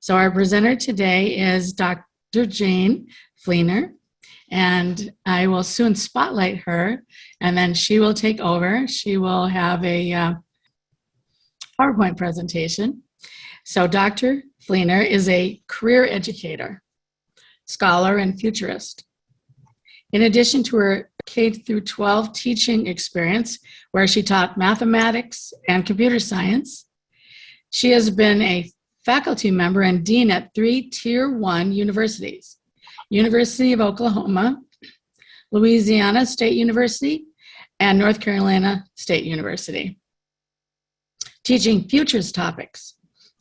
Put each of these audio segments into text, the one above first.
So our presenter today is Dr. Jane Fleener, and I will soon spotlight her, and then she will take over. She will have a PowerPoint presentation. So Dr. Fleener is a career educator, scholar, and futurist. In addition to her K through 12 teaching experience, where she taught mathematics and computer science, she has been a faculty member and dean at 3 Tier 1 universities: University of Oklahoma, Louisiana State University, and North Carolina State University, teaching futures topics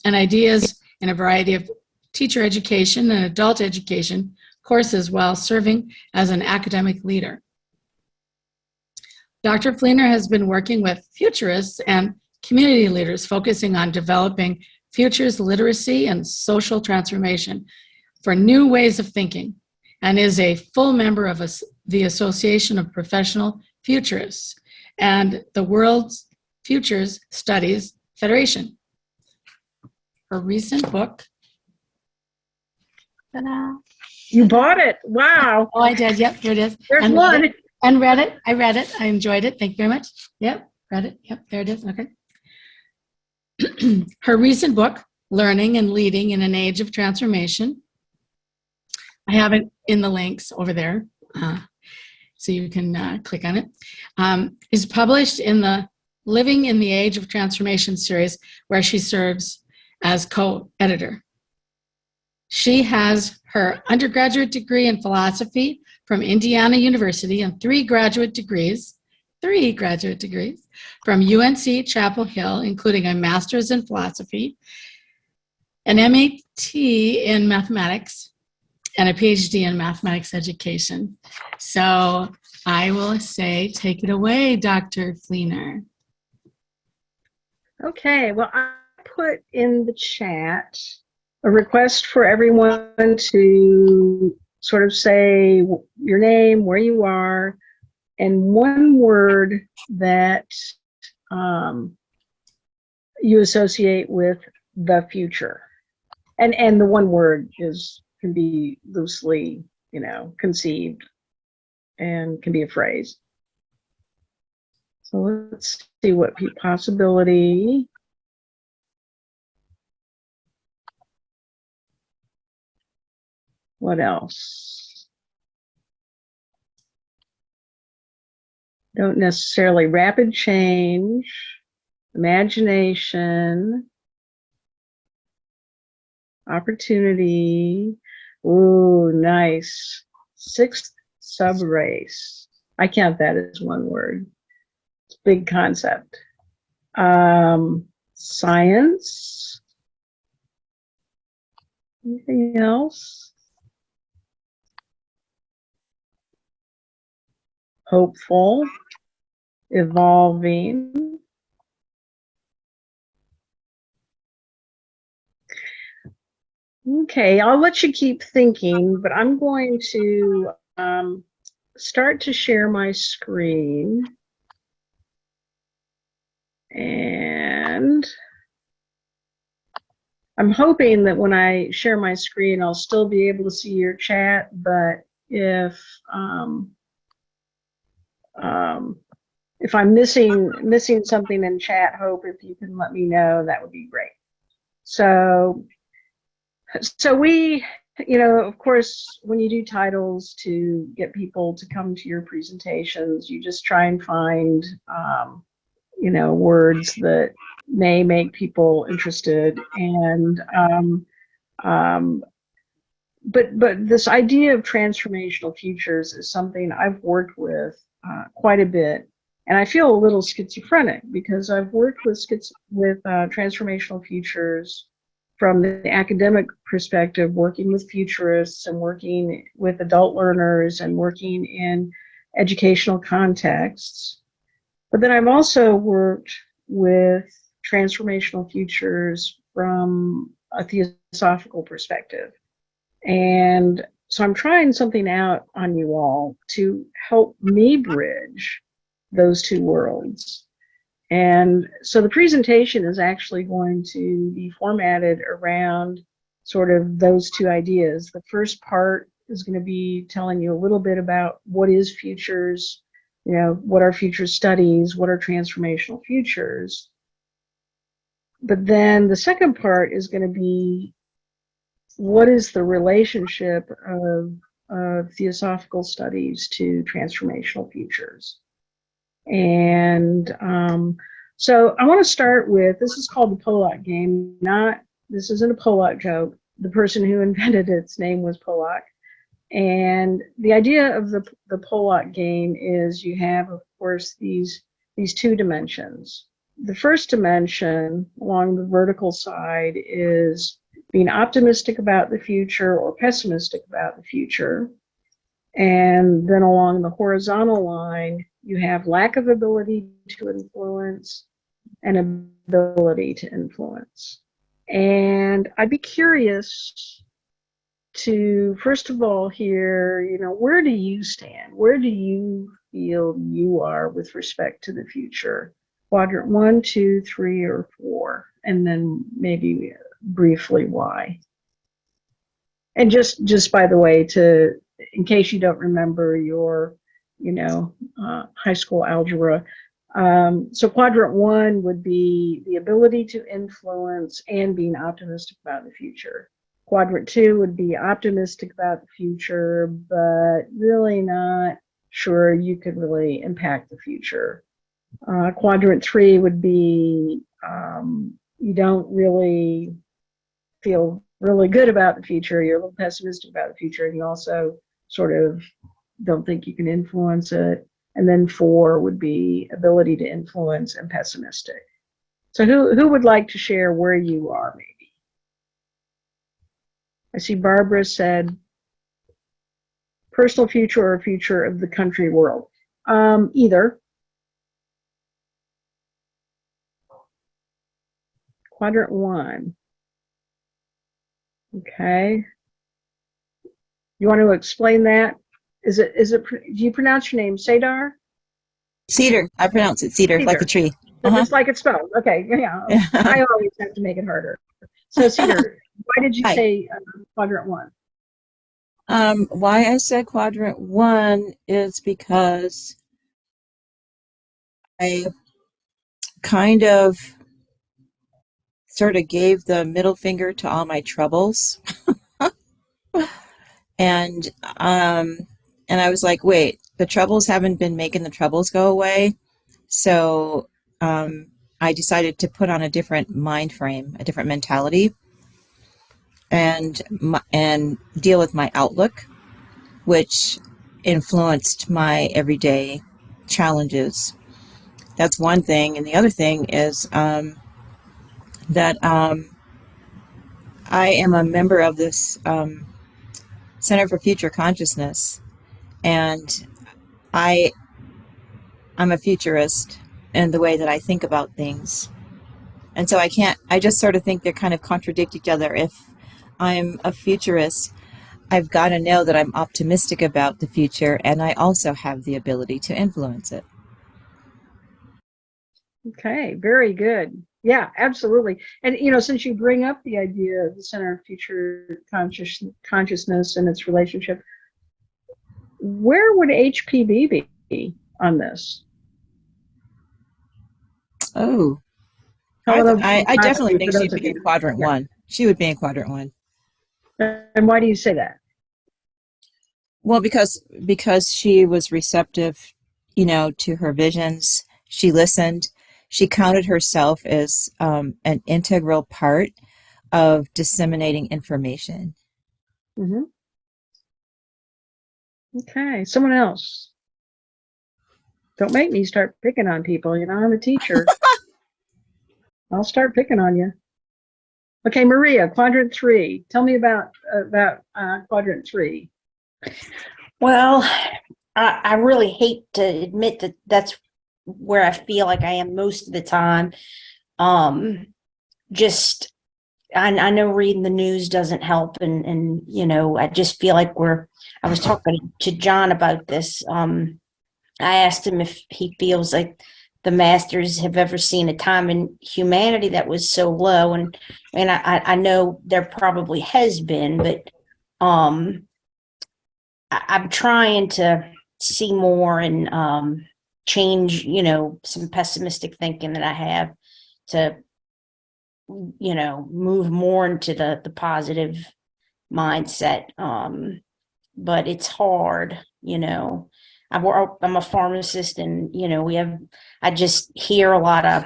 and ideas in a variety of teacher education and adult education courses while serving as an academic leader. Dr. Fleener has been working with futurists and community leaders focusing on developing futures literacy and social transformation for new ways of thinking, and is a full member of the Association of Professional Futurists and the World's Futures Studies Federation. Her recent book. Ta-da. You bought it. Wow. Oh, I did. Yep, here it is. There's one. And read it. I read it. I enjoyed it. Thank you very much. Yep, read it. Yep, there it is. Okay. Her recent book, Learning and Leading in an Age of Transformation. I have it in the links over there, so you can click on it. Is published in the Living in the Age of Transformation series, where she serves as co-editor. She has her undergraduate degree in philosophy from Indiana University and three graduate degrees from UNC Chapel Hill, including a master's in philosophy, an MAT in mathematics, and a Ph.D. in mathematics education. So I will say, take it away, Dr. Fleener. Okay, well, I put in the chat a request for everyone to sort of say your name, where you are, and one word that you associate with the future. And the one word can be loosely, conceived and can be a phrase. So let's see what possibility. What else? Don't necessarily rapid change, imagination, opportunity. Ooh, nice. Sixth subrace. I count that as one word. It's a big concept. Science. Anything else? Hopeful, evolving. Okay, I'll let you keep thinking, but I'm going to start to share my screen. And I'm hoping that when I share my screen, I'll still be able to see your chat, but if I'm missing something in chat, Hope, if you can let me know, that would be great. So we, of course, when you do titles to get people to come to your presentations, you just try and find, words that may make people interested. And but this idea of transformational futures is something I've worked with quite a bit, and I feel a little schizophrenic because I've worked with transformational futures from the academic perspective, working with futurists and working with adult learners and working in educational contexts. But then I've also worked with transformational futures from a theosophical perspective. And so I'm trying something out on you all to help me bridge those two worlds. And so the presentation is actually going to be formatted around sort of those two ideas. The first part is going to be telling you a little bit about what is futures, what are future studies, what are transformational futures. But then the second part is going to be what is the relationship of theosophical studies to transformational futures. And so I want to start with, this is called the Polak game. This isn't a Polak joke. The person who invented its name was Polak. And the idea of the Polak game is you have, of course, these two dimensions. The first dimension along the vertical side is being optimistic about the future or pessimistic about the future. And then along the horizontal line, you have lack of ability to influence and ability to influence. And I'd be curious to, first of all, hear, where do you stand? Where do you feel you are with respect to the future? Quadrant 1, 2, 3, or 4, and then maybe briefly why. And just by the way, in case you don't remember your, high school algebra, so quadrant 1 would be the ability to influence and being optimistic about the future. Quadrant 2 would be optimistic about the future, but really not sure you could really impact the future. Quadrant 3 would be you don't really feel really good about the future. You're a little pessimistic about the future, and you also sort of don't think you can influence it. And then 4 would be ability to influence and pessimistic. So who would like to share where you are, maybe? I see Barbara said personal future or future of the country world. Either. Quadrant 1. Okay. You want to explain that? Do you pronounce your name Cedar? Cedar. I pronounce it cedar, like a tree. Just like it's spelled. Okay, yeah. I always have to make it harder. So Cedar, why did you say quadrant 1? Why I said quadrant 1 is because I kind of sort of gave the middle finger to all my troubles. And I was like, wait, the troubles haven't been making the troubles go away. So I decided to put on a different mind frame, a different mentality, and deal with my outlook, which influenced my everyday challenges. That's one thing. And the other thing is that I am a member of this Center for Future Consciousness, and I'm a futurist in the way that I think about things. And so I just sort of think they kind of contradict each other. If I'm a futurist, I've got to know that I'm optimistic about the future, and I also have the ability to influence it. Okay, very good. Yeah, absolutely. And, since you bring up the idea of the Center of Future Consciousness and its relationship, where would HPB be on this? Oh, I definitely think she'd be in quadrant 1. She would be in quadrant 1. And why do you say that? Well, because she was receptive, to her visions. She listened. She counted herself as an integral part of disseminating information. Mm-hmm. Okay, someone else. Don't make me start picking on people. I'm a teacher. I'll start picking on you. Okay, Maria, quadrant 3. Tell me about quadrant 3. Well, I really hate to admit that that's where I feel like I am most of the time. I know reading the news doesn't help, and I just feel like I was talking to John about this. I asked him if he feels like the masters have ever seen a time in humanity that was so low. And I know there probably has been, but I'm trying to see more and change, some pessimistic thinking that I have to, move more into the positive mindset. But it's hard, I'm a pharmacist, and I just hear a lot of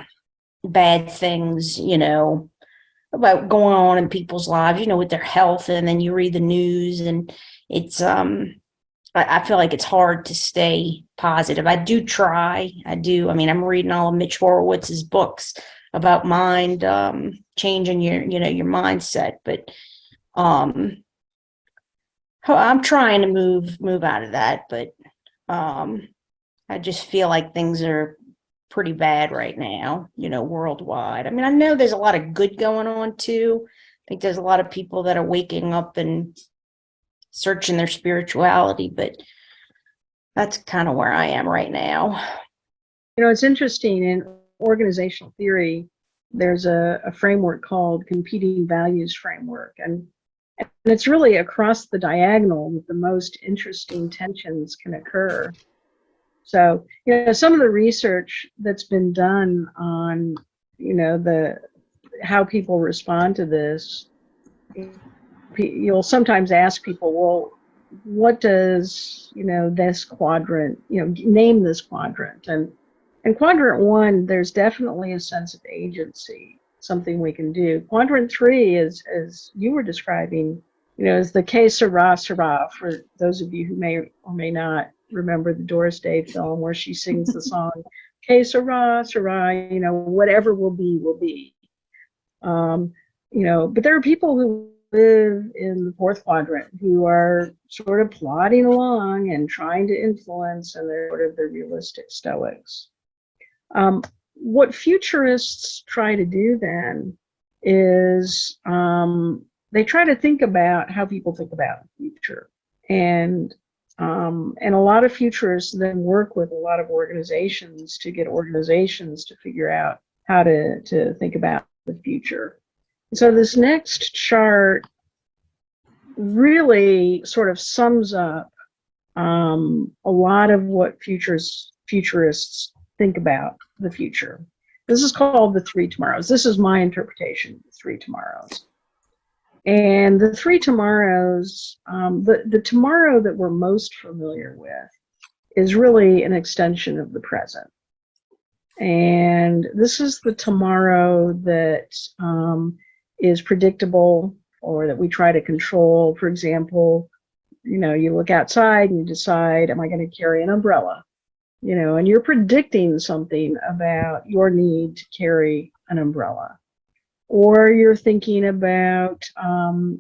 bad things, about going on in people's lives, with their health, and then you read the news, and it's I feel like it's hard to stay positive. I do try. I do. I mean, I'm reading all of Mitch Horowitz's books about mind changing your mindset, but I'm trying to move out of that, but I just feel like things are pretty bad right now, worldwide. I mean, I know there's a lot of good going on too. I think there's a lot of people that are waking up and searching their spirituality, but that's kind of where I am right now. It's interesting in organizational theory, there's a framework called competing values framework. And it's really across the diagonal that the most interesting tensions can occur. So, some of the research that's been done on, how people respond to this, you'll sometimes ask people, well, what does, this quadrant, name this quadrant. And quadrant 1, there's definitely a sense of agency, something we can do. Quadrant 3 is, as you were describing, is the que sera, sera, for those of you who may or may not remember the Doris Day film where she sings the song, que sera, sera, whatever will be, will be. But there are people who live in the 4th quadrant who are sort of plodding along and trying to influence, and they're sort of the realistic stoics. What futurists try to do then is they try to think about how people think about the future. And a lot of futurists then work with a lot of organizations to get organizations to figure out how to think about the future. So this next chart really sort of sums up a lot of what futurists think about the future. This is called the 3 tomorrows. This is my interpretation of the 3 tomorrows. And the 3 tomorrows, the tomorrow that we're most familiar with is really an extension of the present. And this is the tomorrow that is predictable, or that we try to control. For example, you look outside and you decide, am I going to carry an umbrella? And you're predicting something about your need to carry an umbrella. Or you're thinking about,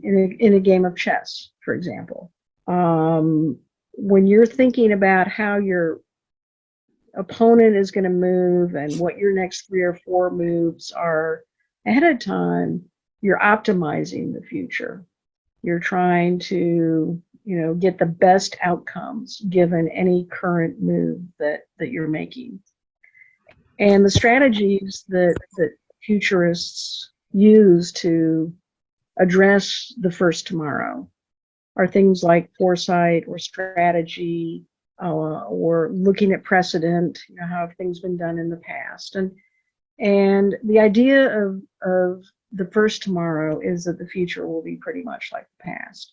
in a game of chess, for example, when you're thinking about how your opponent is going to move and what your next 3 or 4 moves are ahead of time, you're optimizing the future. You're trying to, get the best outcomes given any current move that you're making. And the strategies that futurists use to address the first tomorrow are things like foresight or strategy, or looking at precedent, how have things been done in the past. And the idea of the first tomorrow is that the future will be pretty much like the past.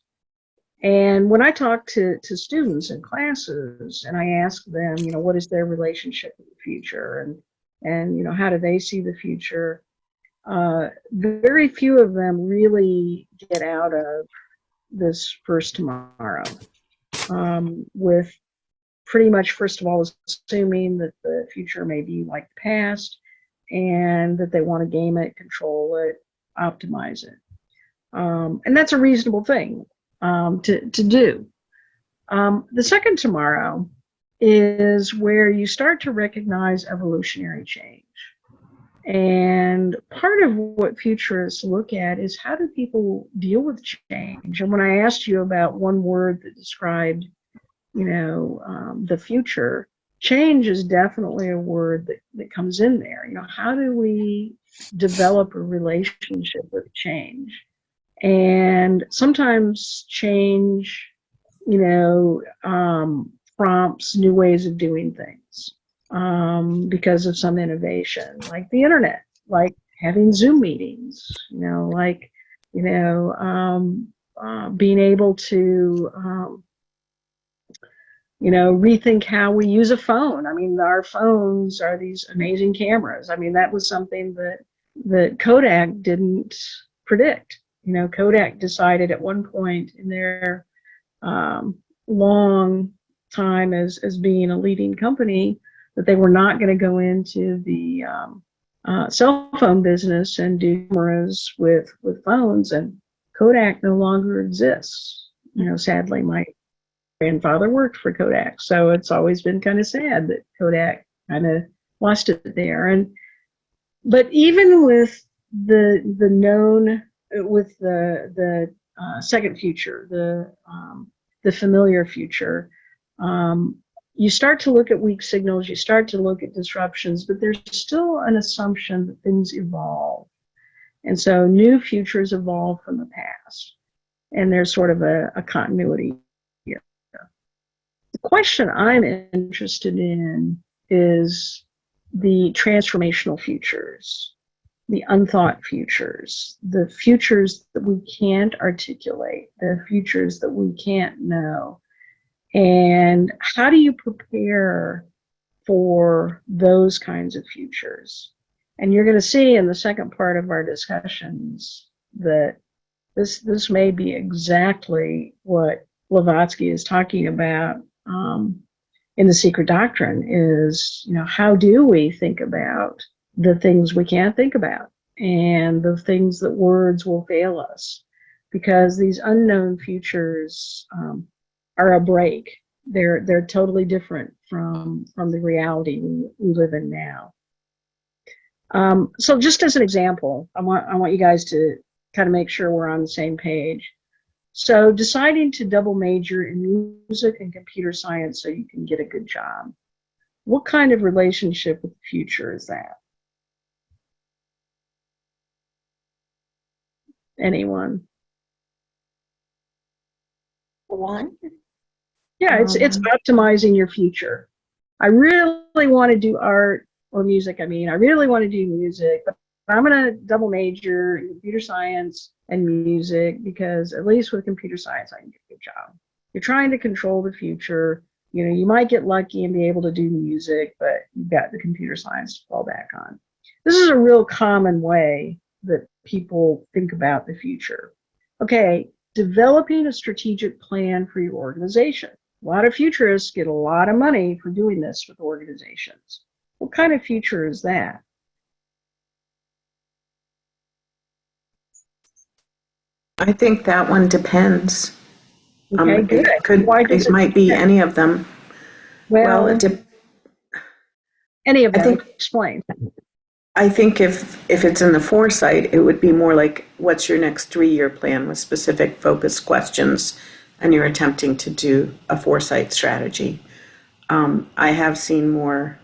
And when I talk to students in classes and I ask them, what is their relationship with the future, and how do they see the future, very few of them really get out of this first tomorrow, with pretty much, first of all, assuming that the future may be like the past, and that they want to game it, control it, optimize it. And that's a reasonable thing to do. The second tomorrow is where you start to recognize evolutionary change. And part of what futurists look at is, how do people deal with change? And when I asked you about one word that described, the future, change is definitely a word that comes in there. How do we develop a relationship with change? And sometimes change, prompts new ways of doing things because of some innovation, like the internet, like having Zoom meetings, being able to, rethink how we use a phone. I mean, our phones are these amazing cameras. I mean, that was something that Kodak didn't predict. Kodak decided at one point in their long time as being a leading company that they were not going to go into the cell phone business and do cameras with phones, and Kodak no longer exists. Sadly, my grandfather worked for Kodak, so it's always been kind of sad that Kodak kind of lost it there. But even with the known, with the second future, the familiar future, you start to look at weak signals, you start to look at disruptions, but there's still an assumption that things evolve. And so new futures evolve from the past, and there's sort of a continuity here. The question I'm interested in is the transformational futures, the unthought futures, the futures that we can't articulate, the futures that we can't know. And how do you prepare for those kinds of futures? And you're going to see in the second part of our discussions that this may be exactly what Blavatsky is talking about in The Secret Doctrine is, how do we think about the things we can't think about and the things that words will fail us? Because these unknown futures are a break. They're totally different from the reality we live in now. So just as an example, I want you guys to kind of make sure we're on the same page. So deciding to double major in music and computer science so you can get a good job. What kind of relationship with the future is that? Anyone? One. Yeah, it's optimizing your future. I really want to do art or music. I really want to do music, but I'm going to double major in computer science and music because at least with computer science, I can get a good job. You're trying to control the future. You might get lucky and be able to do music, but you've got the computer science to fall back on. This is a real common way that people think about the future. Okay, developing a strategic plan for your organization. A lot of futurists get a lot of money for doing this with organizations. What kind of future is that? I think that one depends. Okay, good. It might be any of them. Well, any of them. I think, explain. I think if it's in the foresight, it would be more like, what's your next 3-year plan with specific focused questions, and you're attempting to do a foresight strategy. I have seen more,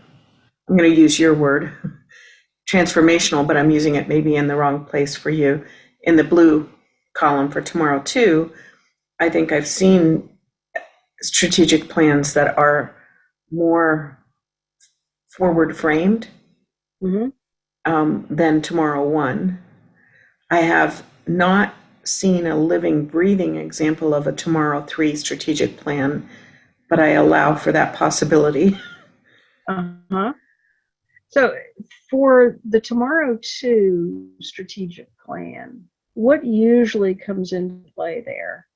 I'm going to use your word, transformational, but I'm using it maybe in the wrong place for you. In the blue column for tomorrow too, I think I've seen strategic plans that are more forward framed than tomorrow one. I have not seen a living, breathing example of a tomorrow 3 strategic plan, but I allow for that possibility. So for the tomorrow 2 strategic plan, what usually comes into play there?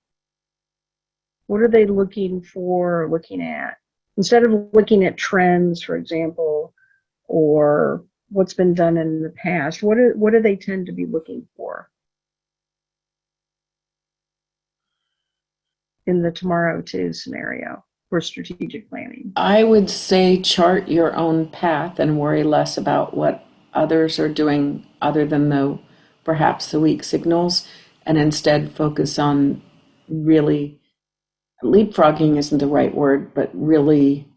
What are they looking for, looking at? Instead of looking at trends, for example, or what's been done in the past, what do they tend to be looking for in the tomorrow 2 scenario for strategic planning? I would say chart your own path and worry less about what others are doing other than perhaps the weak signals, and instead focus on really, leapfrogging isn't the right word, but really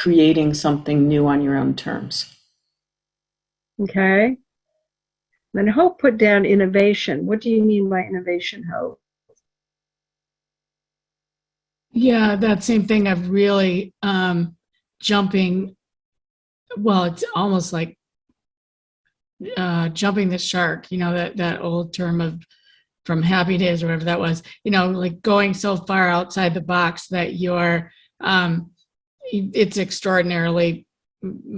creating something new on your own terms. Okay. Then Hope put down innovation. What do you mean by innovation, Hope? Yeah, that same thing of really jumping. Well, it's almost like jumping the shark, that old term of from Happy Days or whatever that was, like going so far outside the box that it's extraordinarily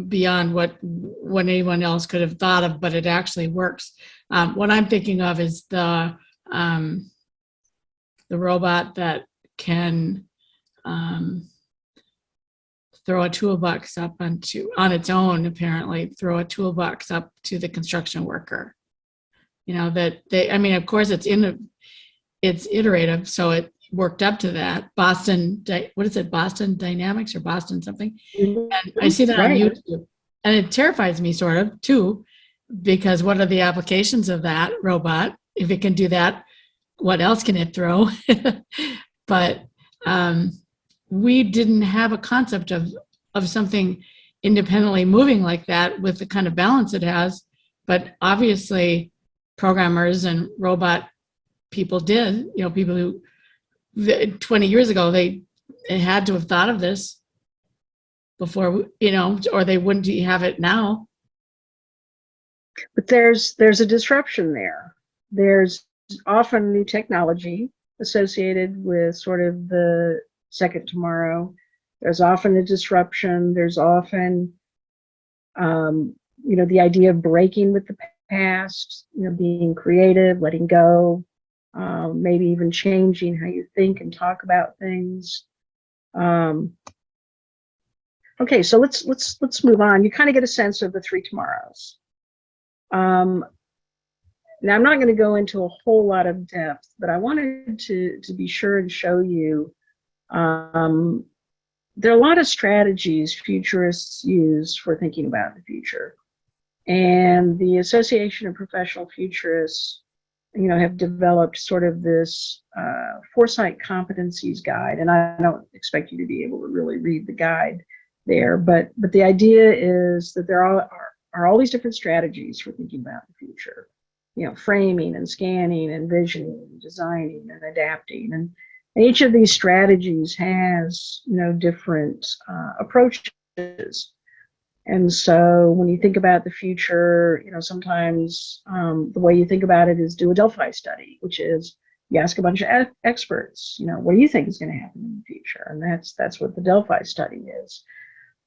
beyond what anyone else could have thought of, but it actually works. What I'm thinking of is the robot that can throw a toolbox up on its own, apparently throw a toolbox up to the construction worker. Of course it's iterative, so it worked up to that. Boston Dynamics or Boston something. And I see that on YouTube. And it terrifies me sort of too, because what are the applications of that robot? If it can do that, what else can it throw? But we didn't have a concept of something independently moving like that with the kind of balance it has. But obviously programmers and robot people did, people who 20 years ago, they had to have thought of this before, or they wouldn't have it now. But there's a disruption there. There's often new technology associated with sort of the second tomorrow. There's often a disruption. There's often, the idea of breaking with the past, being creative, letting go, maybe even changing how you think and talk about things. Okay, so let's move on. You kind of get a sense of the three tomorrows. Now I'm not going to go into a whole lot of depth, but I wanted to be sure and show you there are a lot of strategies futurists use for thinking about the future. And the Association of Professional Futurists, have developed sort of this foresight competencies guide. And I don't expect you to be able to really read the guide there, but the idea is that there are all these different strategies for thinking about the future. Framing and scanning and visioning and designing and adapting. And each of these strategies has, different approaches. And so when you think about the future, sometimes the way you think about it is do a Delphi study, which is you ask a bunch of experts, what do you think is going to happen in the future? And that's what the Delphi study is.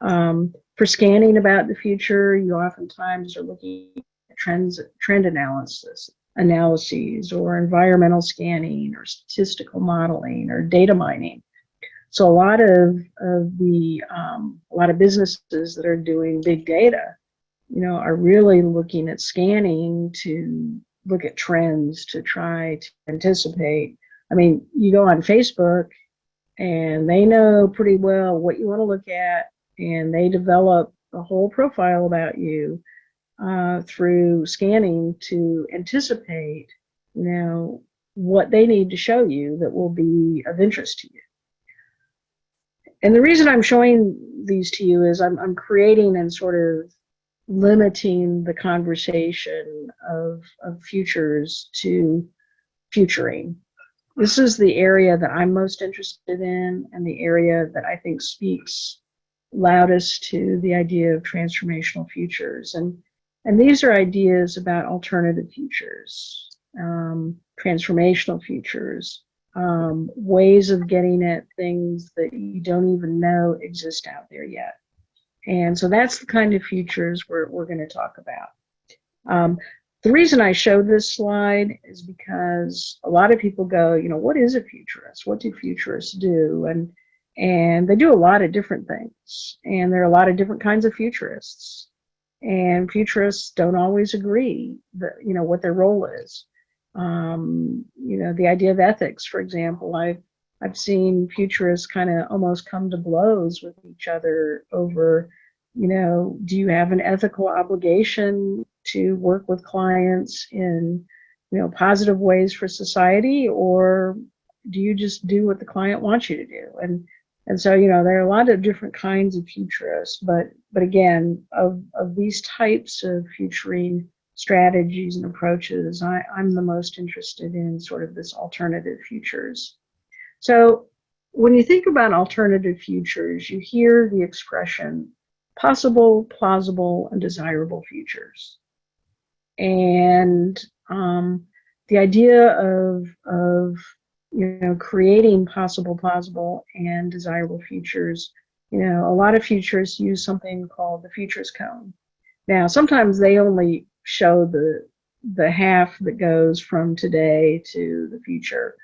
For scanning about the future, you oftentimes are looking at trend analyses, or environmental scanning, or statistical modeling, or data mining. So a lot of businesses that are doing big data, are really looking at scanning to look at trends to try to anticipate. I mean, you go on Facebook and they know pretty well what you want to look at, and they develop a whole profile about you through scanning to anticipate, what they need to show you that will be of interest to you. And the reason I'm showing these to you is I'm creating and sort of limiting the conversation of futures to futuring. This is the area that I'm most interested in, and the area that I think speaks loudest to the idea of transformational futures. And these are ideas about alternative futures, transformational futures, ways of getting at things that you don't even know exist out there yet. And so that's the kind of futures we're going to talk about. The reason I showed this slide is because a lot of people go, what is a futurist? What do futurists do? And they do a lot of different things. And there are a lot of different kinds of futurists. And futurists don't always agree that, what their role is. The idea of ethics, for example, I've seen futurists kind of almost come to blows with each other over, do you have an ethical obligation to work with clients in, positive ways for society, or do you just do what the client wants you to do? And so, there are a lot of different kinds of futurists, but again, of these types of futuring strategies and approaches, I'm the most interested in sort of this alternative futures. So when you think about alternative futures, you hear the expression possible, plausible, and desirable futures. And the idea of creating possible, plausible, and desirable futures, a lot of futurists use something called the Futurist cone. Now, sometimes they only show the half that goes from today to the future.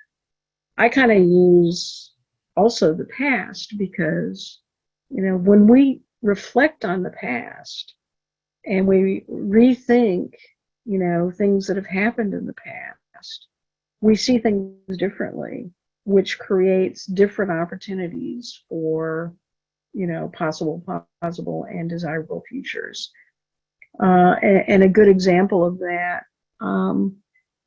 I kind of use also the past because, when we reflect on the past and we rethink, things that have happened in the past, we see things differently, which creates different opportunities for, possible, plausible, and desirable futures. And a good example of that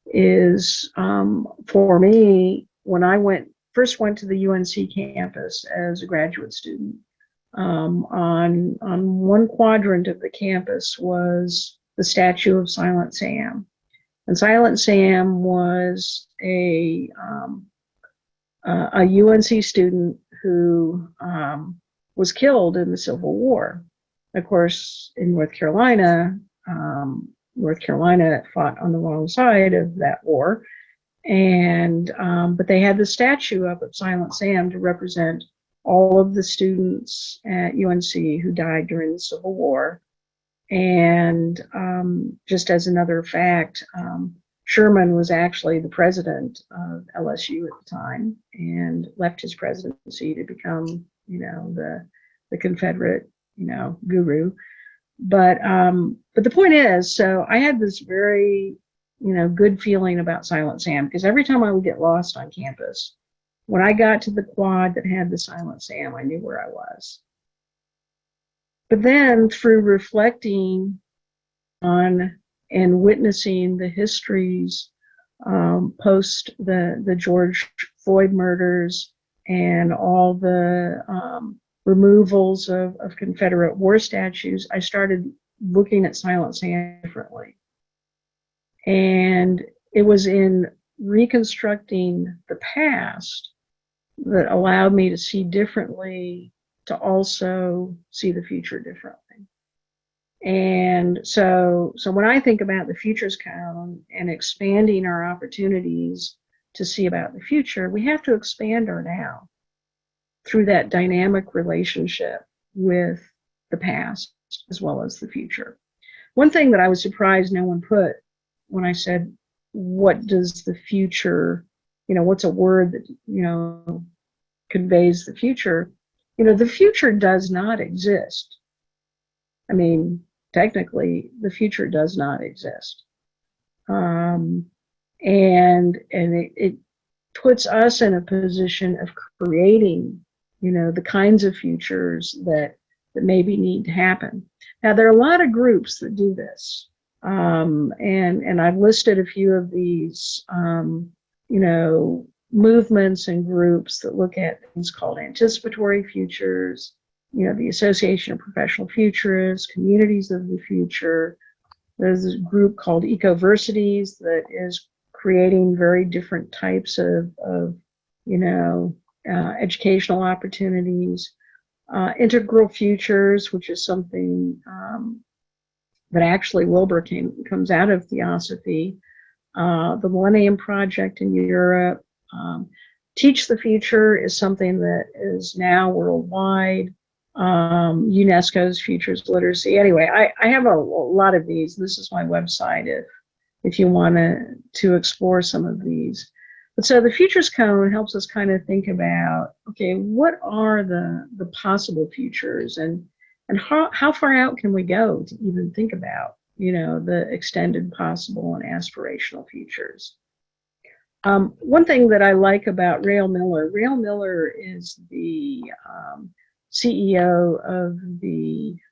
is for me, when I first went to the UNC campus as a graduate student, on one quadrant of the campus was the statue of Silent Sam. And Silent Sam was a UNC student who was killed in the Civil War. Of course, in North Carolina fought on the wrong side of that war, and but they had the statue up of Silent Sam to represent all of the students at UNC who died during the Civil War. And just as another fact, Sherman was actually the president of LSU at the time and left his presidency to become, the Confederate, guru. But the point is, so I had this very, good feeling about Silent Sam because every time I would get lost on campus, when I got to the quad that had the Silent Sam, I knew where I was. But then through reflecting on and witnessing the histories post the George Floyd murders and all the removals of Confederate war statues, I started looking at Silent Sam differently. And it was in reconstructing the past that allowed me to see differently, to also see the future differently. And so when I think about the Futurist cone and expanding our opportunities to see about the future, we have to expand our now through that dynamic relationship with the past as well as the future. One thing that I was surprised no one put when I said, what does the future, what's a word that, conveys the future? The future does not exist. I mean, technically, the future does not exist. And it puts us in a position of creating, the kinds of futures that maybe need to happen. Now, there are a lot of groups that do this. And I've listed a few of these, movements and groups that look at things called anticipatory futures, the Association of Professional Futurists, Communities of the Future. There's a group called Ecoversities that is creating very different types of educational opportunities. Integral Futures, which is something that actually Wilbur comes out of Theosophy. The Millennium Project in Europe. Teach the Future is something that is now worldwide. UNESCO's Futures Literacy. Anyway, I have a lot of these. This is my website if you want to explore some of these. But so the Futurist cone helps us kind of think about, okay, what are the possible futures and how far out can we go to even think about, the extended possible and aspirational futures. One thing that I like about Rael Miller is the CEO of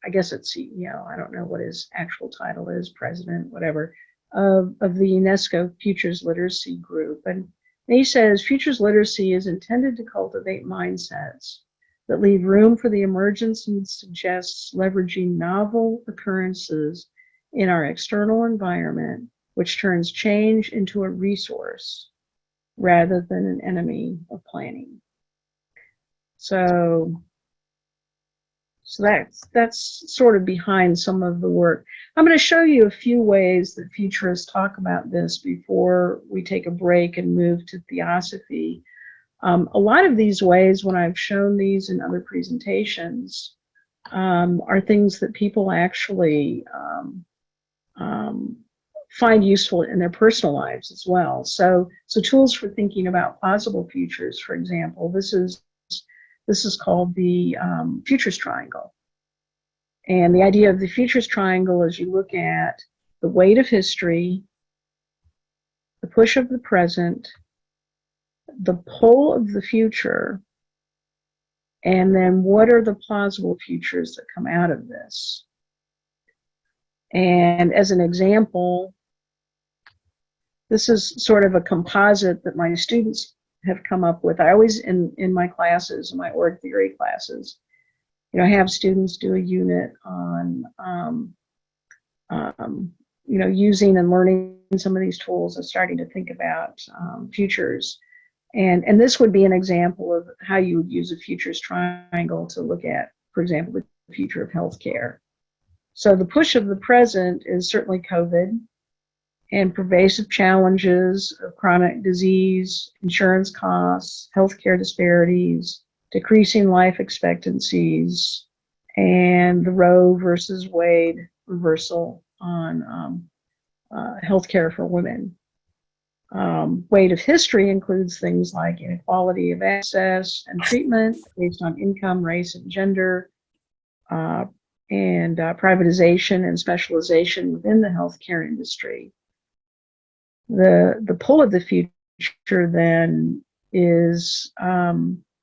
I guess it's CEO, I don't know what his actual title is, president, whatever, of the UNESCO Futures Literacy Group. And he says, Futures Literacy is intended to cultivate mindsets that leave room for the emergence and suggests leveraging novel occurrences in our external environment, which turns change into a resource rather than an enemy of planning. So that's sort of behind some of the work. I'm going to show you a few ways that futurists talk about this before we take a break and move to theosophy. A lot of these ways, when I've shown these in other presentations, are things that people actually find useful in their personal lives as well. So tools for thinking about plausible futures, for example, this is called the Futurist triangle. And the idea of the Futurist triangle is you look at the weight of history, the push of the present, the pull of the future, and then what are the plausible futures that come out of this. And as an example, this is sort of a composite that my students have come up with. I always, in my classes, in my org theory classes, I have students do a unit on, using and learning some of these tools and starting to think about futures. And this would be an example of how you would use a futures triangle to look at, for example, the future of healthcare. So the push of the present is certainly COVID and pervasive challenges of chronic disease, insurance costs, healthcare disparities, decreasing life expectancies, and the Roe versus Wade reversal on healthcare for women. Weight of history includes things like inequality of access and treatment based on income, race, and gender, and privatization and specialization within the healthcare industry. The pull of the future then is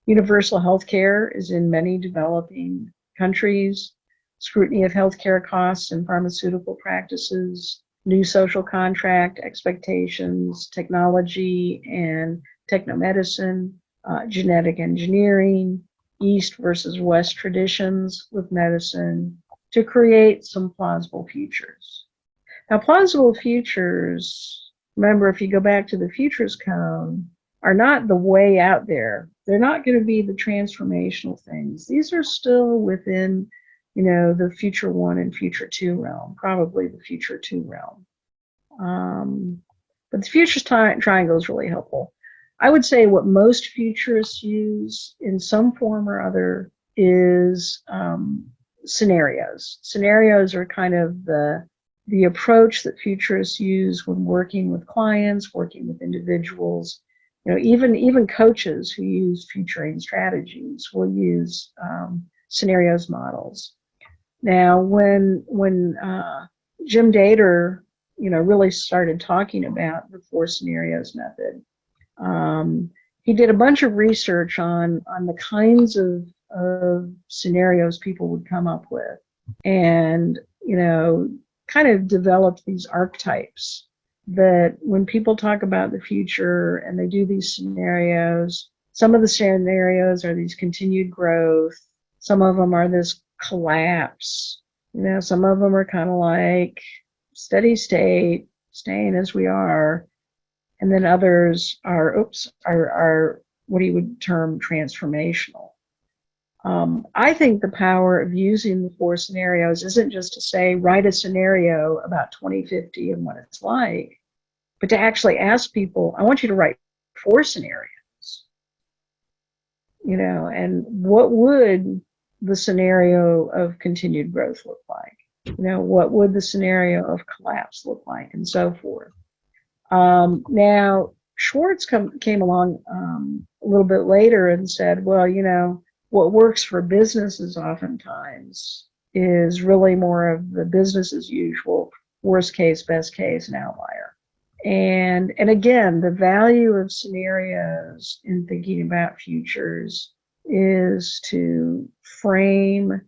universal healthcare is in many developing countries, scrutiny of healthcare costs and pharmaceutical practices, new social contract expectations, technology and technomedicine, genetic engineering, East versus West traditions with medicine to create some plausible futures. Now, plausible futures, remember, if you go back to the futures cone, are not the way out there. They're not going to be the transformational things. These are still within, the future one and future two realm, probably the future two realm. But the futures triangle is really helpful. I would say what most futurists use in some form or other is scenarios. Scenarios are kind of the approach that futurists use when working with clients, working with individuals. Even coaches who use futuring strategies will use scenarios models. Now, when Jim Dater, really started talking about the 4 scenarios method, he did a bunch of research on the kinds of scenarios people would come up with, and kind of developed these archetypes that when people talk about the future and they do these scenarios, some of the scenarios are these continued growth, some of them are this collapse, some of them are kind of like steady state, staying as we are, and then others are what he would term transformational. I think the power of using the 4 scenarios isn't just to say, write a scenario about 2050 and what it's like, but to actually ask people, I want you to write 4 scenarios, and what would the scenario of continued growth look like? What would the scenario of collapse look like, and so forth. Now, Schwartz came along a little bit later and said, well, what works for businesses oftentimes is really more of the business as usual, worst case, best case, and outlier. And again, the value of scenarios in thinking about futures is to frame,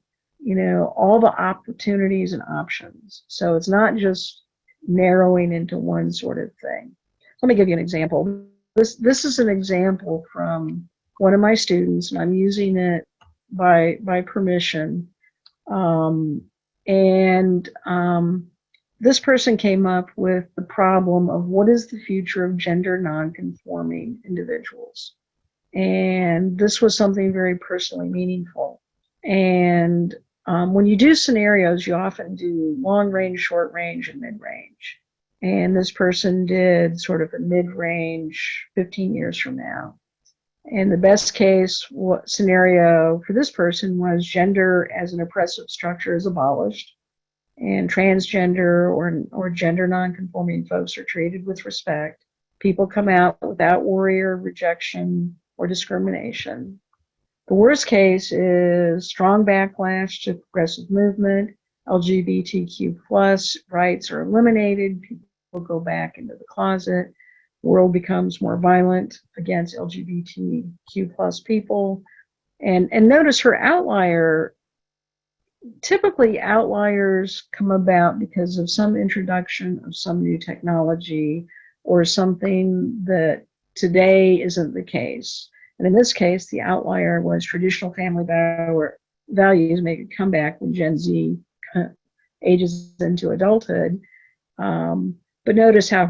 all the opportunities and options. So it's not just narrowing into one sort of thing. Let me give you an example. This is an example from one of my students, and I'm using it by permission. And this person came up with the problem of what is the future of gender nonconforming individuals. And this was something very personally meaningful. And when you do scenarios, you often do long range, short range, and mid range. And this person did sort of a mid range 15 years from now. And the best case scenario for this person was gender as an oppressive structure is abolished, and transgender or gender nonconforming folks are treated with respect. People come out without worry or rejection or discrimination. The worst case is strong backlash to progressive movement. LGBTQ plus rights are eliminated. People go back into the closet. The world becomes more violent against LGBTQ plus people. And notice her outlier. Typically, outliers come about because of some introduction of some new technology or something that today isn't the case. And in this case, the outlier was traditional family values make a comeback when Gen Z ages into adulthood. But notice how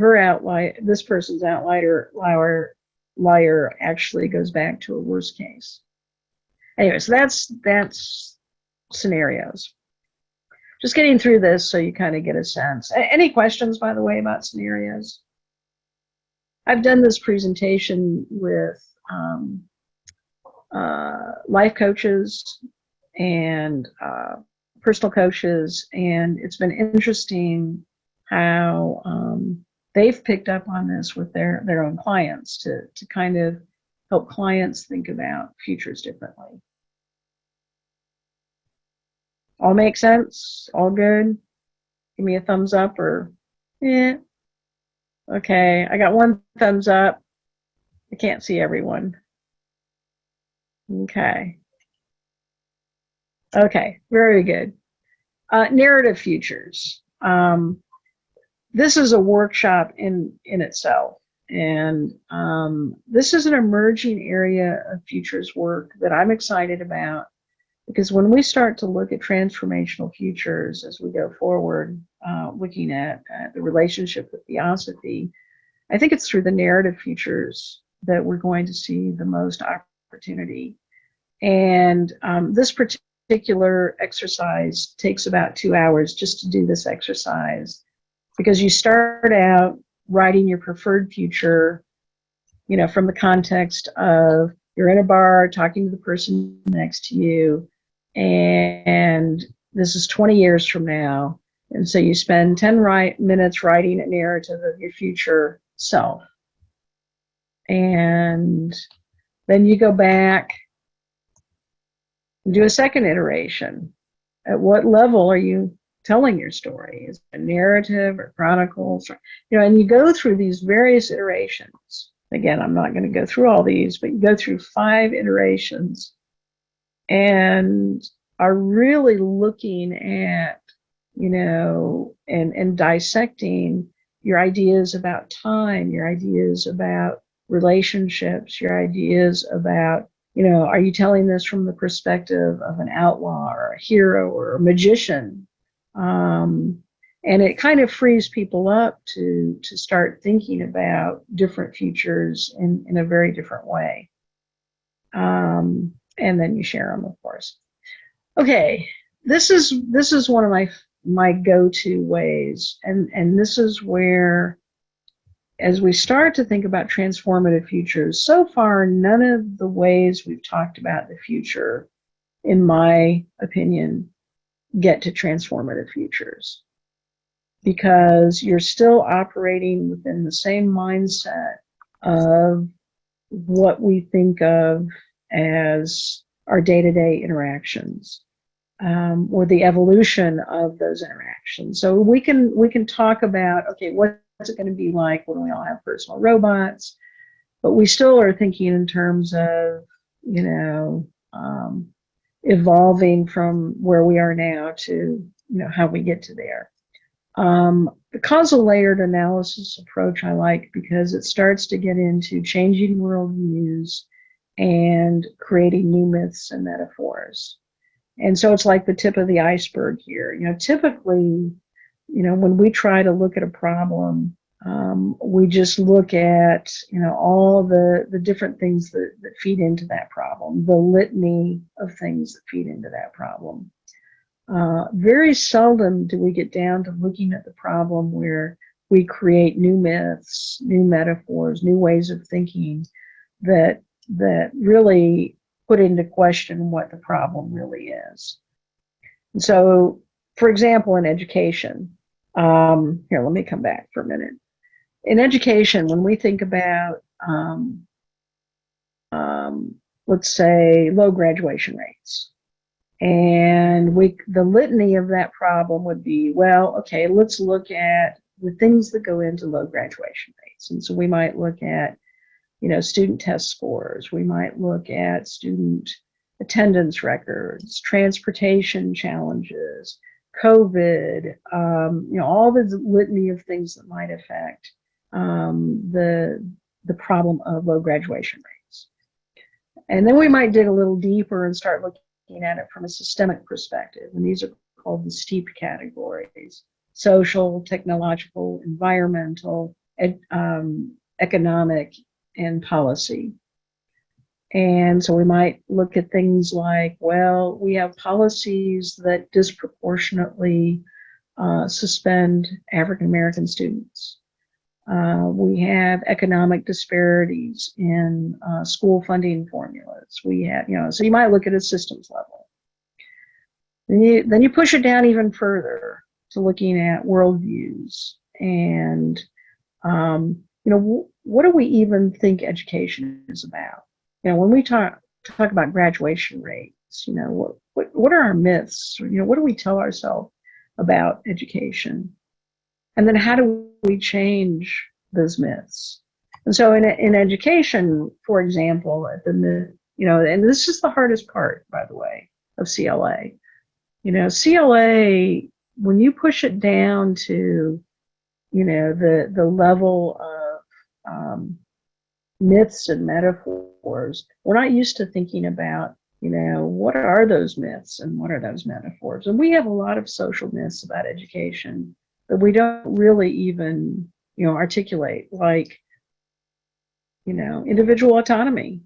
this person's outlier actually goes back to a worst case. Anyway, so that's scenarios. Just getting through this so you kind of get a sense. Any questions, by the way, about scenarios? I've done this presentation with life coaches and personal coaches, and it's been interesting how they've picked up on this with their own clients to kind of help clients think about futures differently. All make sense? All good? Give me a thumbs up or yeah. Okay, I got one thumbs up. I can't see everyone. Okay. Okay, very good. Narrative futures. This is a workshop in itself. And this is an emerging area of futures work that I'm excited about, because when we start to look at transformational futures as we go forward, looking at the relationship with theosophy, I think it's through the narrative futures that we're going to see the most opportunity. And this particular exercise takes about 2 hours just to do this exercise, because you start out writing your preferred future, from the context of you're in a bar talking to the person next to you, and this is 20 years from now. And so you spend 10 minutes writing a narrative of your future self. And then you go back and do a second iteration. At what level are you telling your story? Is it a narrative or chronicles? And you go through these various iterations. Again, I'm not going to go through all these, but you go through 5 iterations and are really looking at, and dissecting your ideas about time, your ideas about relationships, your ideas about, are you telling this from the perspective of an outlaw or a hero or a magician? And it kind of frees people up to start thinking about different futures in a very different way. And then you share them, of course. Okay, this is one of my go-to ways, and this is where, as we start to think about transformative futures, so far none of the ways we've talked about the future, in my opinion, get to transformative futures, because you're still operating within the same mindset of what we think of as our day-to-day interactions, or the evolution of those interactions. So we can talk about, okay, what's it going to be like when we all have personal robots, but we still are thinking in terms of, evolving from where we are now to, how we get to there. The causal layered analysis approach I like, because it starts to get into changing worldviews and creating new myths and metaphors. And so it's like the tip of the iceberg here. Typically, when we try to look at a problem, we just look at, all the different things that feed into that problem, the litany of things that feed into that problem. Very seldom do we get down to looking at the problem where we create new myths, new metaphors, new ways of thinking that really put into question what the problem really is. And so, for example, in education, here, let me come back for a minute. In education, when we think about, let's say, low graduation rates, and the litany of that problem would be, well, okay, let's look at the things that go into low graduation rates. And so we might look at, student test scores. We might look at student attendance records, transportation challenges, COVID, all the litany of things that might affect the problem of low graduation rates. And then we might dig a little deeper and start looking at it from a systemic perspective. And these are called the STEEP categories: social, technological, environmental, economic, and policy. And so we might look at things like, well, we have policies that disproportionately suspend African American students. We have economic disparities in school funding formulas. We have, so you might look at a systems level. Then you push it down even further to looking at worldviews and, what do we even think education is about? When we talk about graduation rates, what are our myths? What do we tell ourselves about education? And then how do we change those myths? And so in education, for example, and this is the hardest part, by the way, of CLA. CLA, when you push it down to, the level of myths and metaphors, we're not used to thinking about, what are those myths and what are those metaphors? And we have a lot of social myths about education that we don't really even, articulate, like, individual autonomy.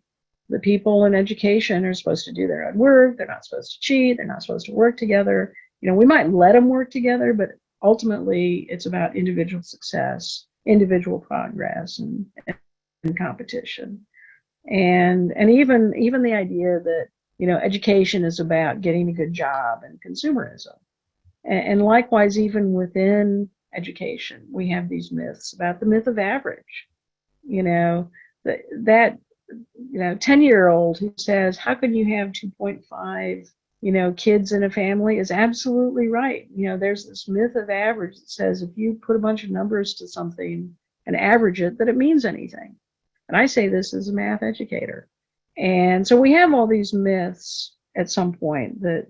The people in education are supposed to do their own work. They're not supposed to cheat. They're not supposed to work together. We might let them work together, but ultimately it's about individual success, individual progress, and competition. And even the idea that, education is about getting a good job and consumerism. And likewise, even within education, we have these myths about the myth of average. That 10-year-old who says, how can you have 2.5, kids in a family, is absolutely right. There's this myth of average that says if you put a bunch of numbers to something and average it, that it means anything. And I say this as a math educator. And so we have all these myths at some point that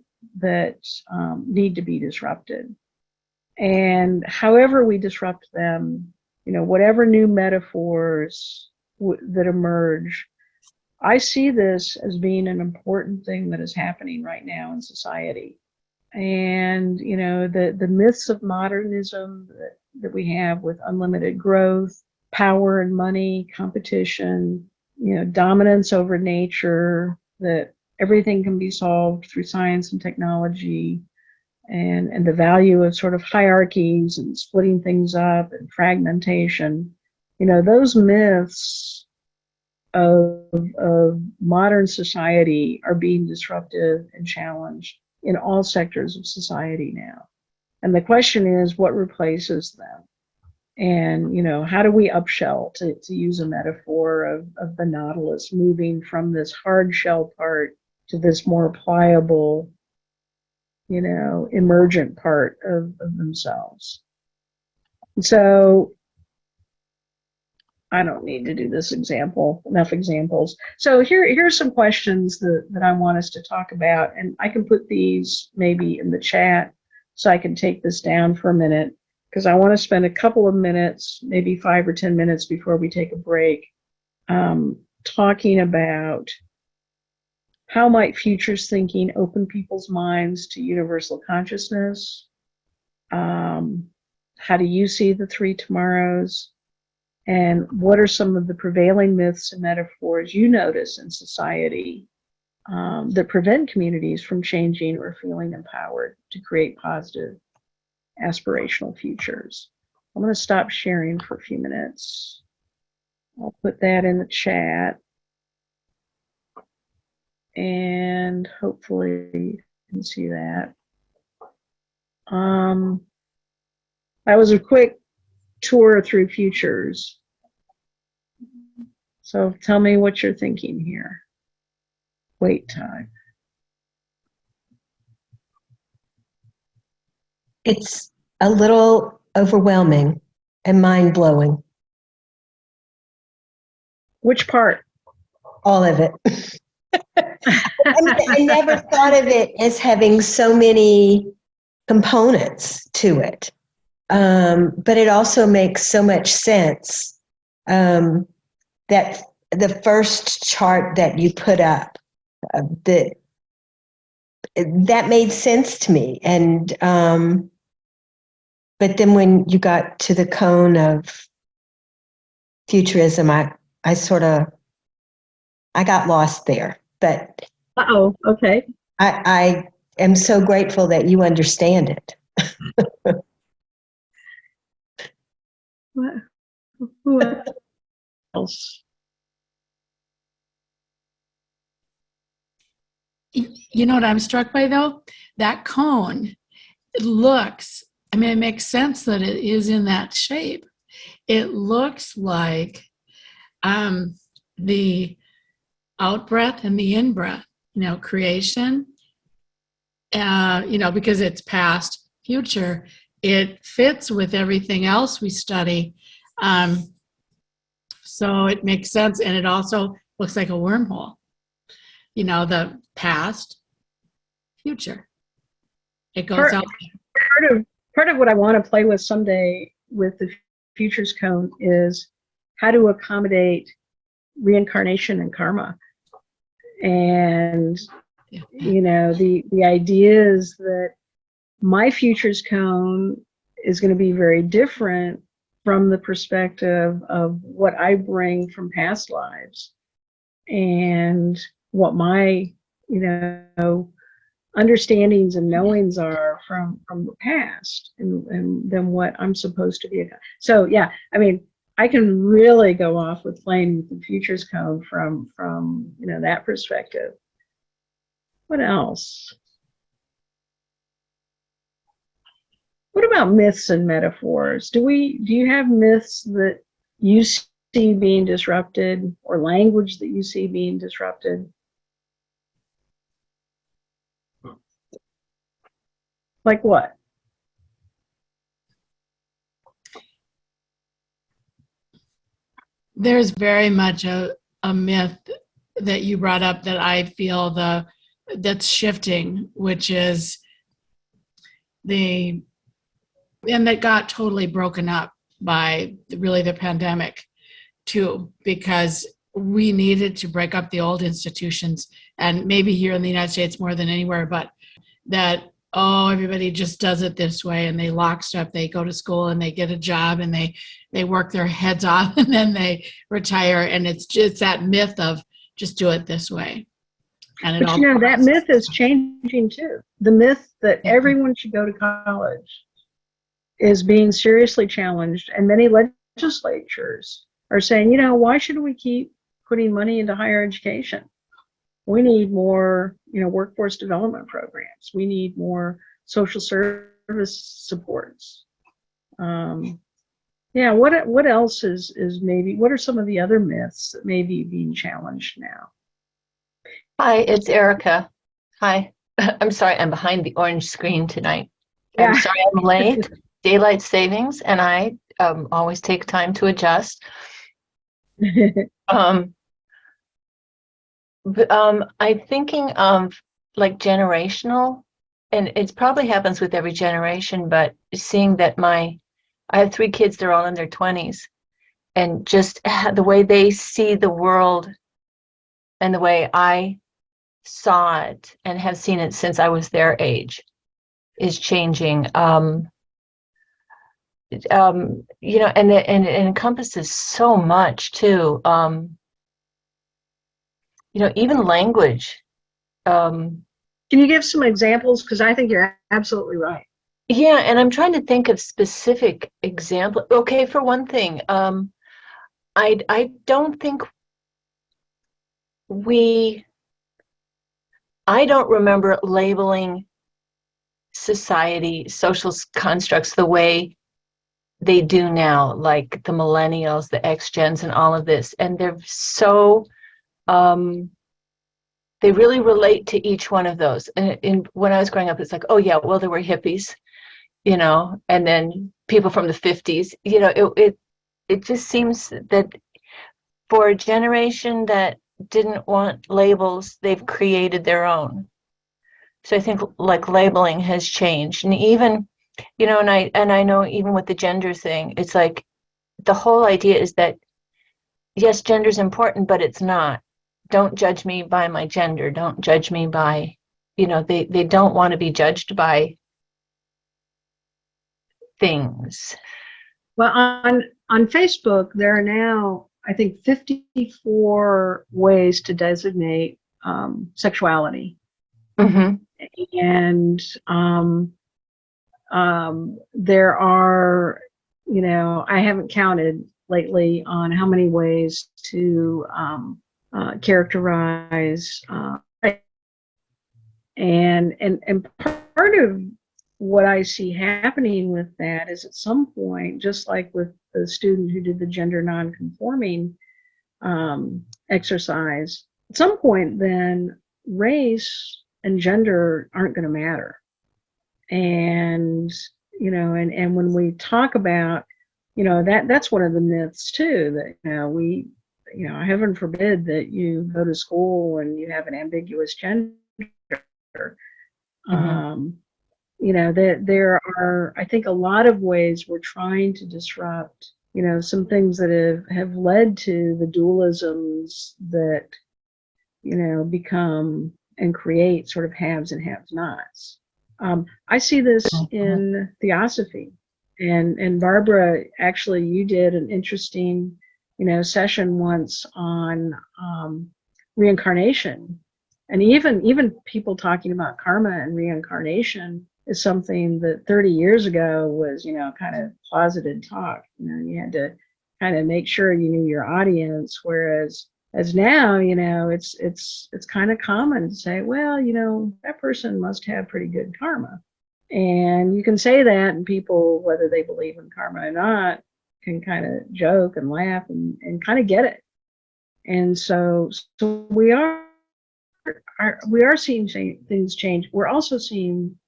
need to be disrupted. And however we disrupt them, whatever new metaphors that emerge, I see this as being an important thing that is happening right now in society. And, the myths of modernism that we have with unlimited growth, power and money, competition, dominance over nature, that everything can be solved through science and technology, and the value of sort of hierarchies and splitting things up and fragmentation. Those myths of modern society are being disrupted and challenged in all sectors of society now. And the question is, what replaces them? And, how do we upshell, to use a metaphor of the Nautilus, moving from this hard shell part to this more pliable, emergent part of themselves. And so I don't need to do this enough examples. So here's some questions that I want us to talk about, and I can put these maybe in the chat so I can take this down for a minute, because I want to spend a couple of minutes, maybe 5 or 10 minutes before we take a break, talking about how might futures thinking open people's minds to universal consciousness? How do you see the three tomorrows? And what are some of the prevailing myths and metaphors you notice in society that prevent communities from changing or feeling empowered to create positive aspirational futures? I'm going to stop sharing for a few minutes. I'll put that in the chat. And hopefully you can see that. That was a quick tour through futures. So tell me what you're thinking here. Wait time. It's a little overwhelming and mind-blowing, Which part? all of it. I never thought of it as having so many components to it. But it also makes so much sense that the first chart that you put up, that made sense to me. And but then when you got to the cone of futurism, I got lost there. But Uh-oh, okay. I am so grateful that you understand it. Who else? You know what I'm struck by though? That cone, it looks, I mean, it makes sense that it is in that shape. It looks like the out breath and the in breath, creation, because it's past, future, it fits with everything else we study. So it makes sense. And it also looks like a wormhole, the past, future. It goes out. Part of what I want to play with someday with the futures cone is how to accommodate reincarnation and karma. And the idea is that my futures cone is going to be very different from the perspective of what I bring from past lives and what my understandings and knowings are from the past, and then what I'm supposed to be. So yeah, I mean, I can really go off with playing with the futures cone from that perspective. What else? What about myths and metaphors? Do you have myths that you see being disrupted, or language that you see being disrupted? Like what? There's very much a myth that you brought up that I feel that's shifting, which is and that got totally broken up by really the pandemic too, because we needed to break up the old institutions, and maybe here in the United States more than anywhere, but that, everybody just does it this way, and they lockstep, they go to school and they get a job and they work their heads off and then they retire, and it's just that myth of just do it this way. And But that myth is changing too. The myth that everyone should go to college is being seriously challenged, and many legislatures are saying, why should we keep putting money into higher education? We need more, workforce development programs. We need more social service supports. What else is maybe, what are some of the other myths that may be being challenged now? Hi, it's Erica. Hi. I'm sorry, I'm behind the orange screen tonight. Yeah. I'm sorry I'm late. Daylight savings, and I always take time to adjust. I'm thinking of like generational, and it probably happens with every generation, but seeing that I have 3 kids, they're all in their 20s, and just the way they see the world and the way I saw it and have seen it since I was their age is changing. And it encompasses so much too. Even language. Can you give some examples? Because I think you're absolutely right. Yeah, and I'm trying to think of specific example. Okay, for one thing, I don't think I don't remember labeling society, social constructs the way they do now, like the millennials, the X gens, and all of this. And they're so, they really relate to each one of those. And when I was growing up, it's like, oh yeah, well, there were hippies, and then people from the 50s. It just seems that for a generation that didn't want labels, they've created their own. So I think like labeling has changed. And even, and I know even with the gender thing, it's like the whole idea is that yes, gender is important, but it's not. Don't judge me by my gender. Don't judge me by, they don't want to be judged by things. Well, on Facebook, there are now, I think, 54 ways to designate sexuality. Mm-hmm. And there are, I haven't counted lately on how many ways to characterize. And part of what I see happening with that is at some point, just like with the student who did the gender nonconforming exercise, at some point then race and gender aren't going to matter. And, and when we talk about, that's one of the myths too, that, heaven forbid that you go to school and you have an ambiguous gender. Mm-hmm. That there are, I think, a lot of ways we're trying to disrupt, some things that have led to the dualisms that, become and create sort of haves and have-nots. I see this in Theosophy, and Barbara, actually, you did an interesting, session once on reincarnation, and even people talking about karma and reincarnation is something that 30 years ago was, kind of closeted talk. You had to kind of make sure you knew your audience, whereas as now, it's kind of common to say, well, that person must have pretty good karma. And you can say that, and people, whether they believe in karma or not, can kind of joke and laugh and kind of get it. And so we are seeing things change. We're also seeing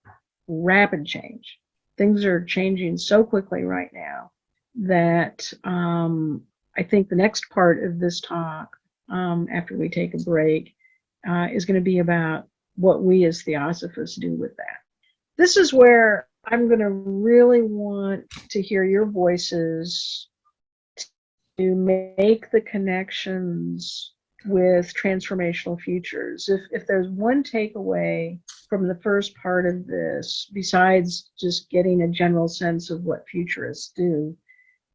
rapid change. Things are changing so quickly right now that I think the next part of this talk, after we take a break, is going to be about what we as Theosophists do with that. This is where I'm going to really want to hear your voices to make the connections with transformational futures. If there's one takeaway from the first part of this, besides just getting a general sense of what futurists do,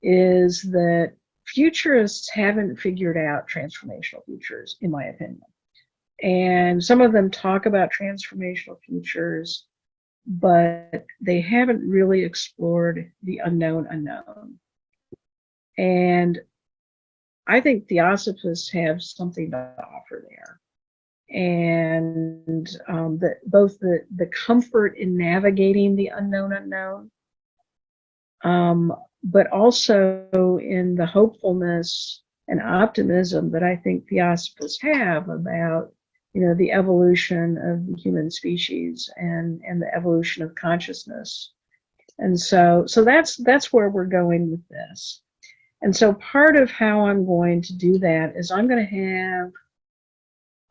is that futurists haven't figured out transformational futures, in my opinion. And some of them talk about transformational futures, but they haven't really explored the unknown unknown. And I think Theosophists have something to offer there. And both the comfort in navigating the unknown unknown, but also in the hopefulness and optimism that I think Theosophists have about, the evolution of the human species and the evolution of consciousness. And so that's where we're going with this. And so part of how I'm going to do that is I'm going to have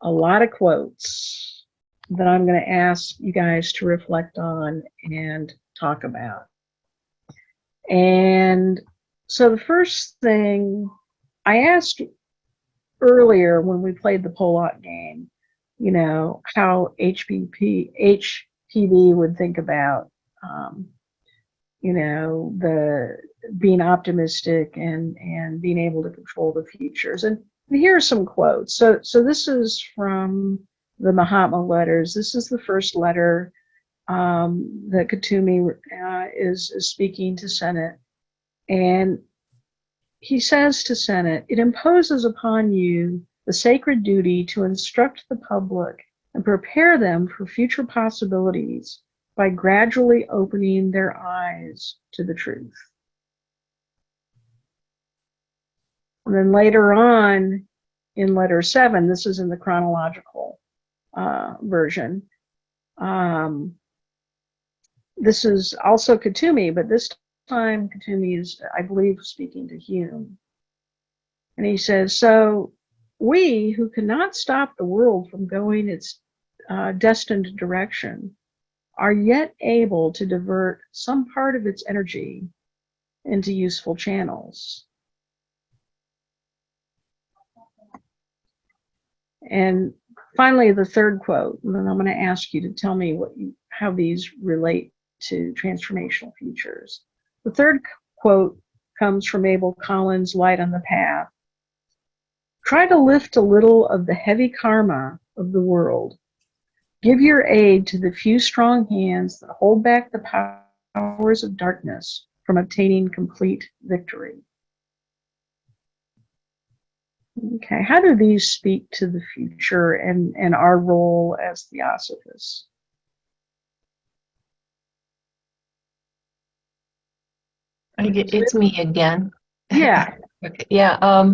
a lot of quotes that I'm going to ask you guys to reflect on and talk about. And so the first thing I asked earlier when we played the Pollock game how HPD would think about, the being optimistic and being able to control the futures. And here are some quotes. So this is from the Mahatma letters. This is the first letter that Khatumi is speaking to Senate. And he says to Senate, "It imposes upon you the sacred duty to instruct the public and prepare them for future possibilities by gradually opening their eyes to the truth." And then later on in letter 7, this is in the chronological version. This is also Khatumi, but this time Khatumi is, I believe, speaking to Hume. And he says, "So we who cannot stop the world from going its destined direction are yet able to divert some part of its energy into useful channels." And finally, the third quote, and then I'm going to ask you to tell me how these relate to transformational futures. The third quote comes from Abel Collins' Light on the Path. "Try to lift a little of the heavy karma of the world. Give your aid to the few strong hands that hold back the powers of darkness from obtaining complete victory." Okay, how do these speak to the future and our role as Theosophists? It's me again. Yeah. Okay. Yeah.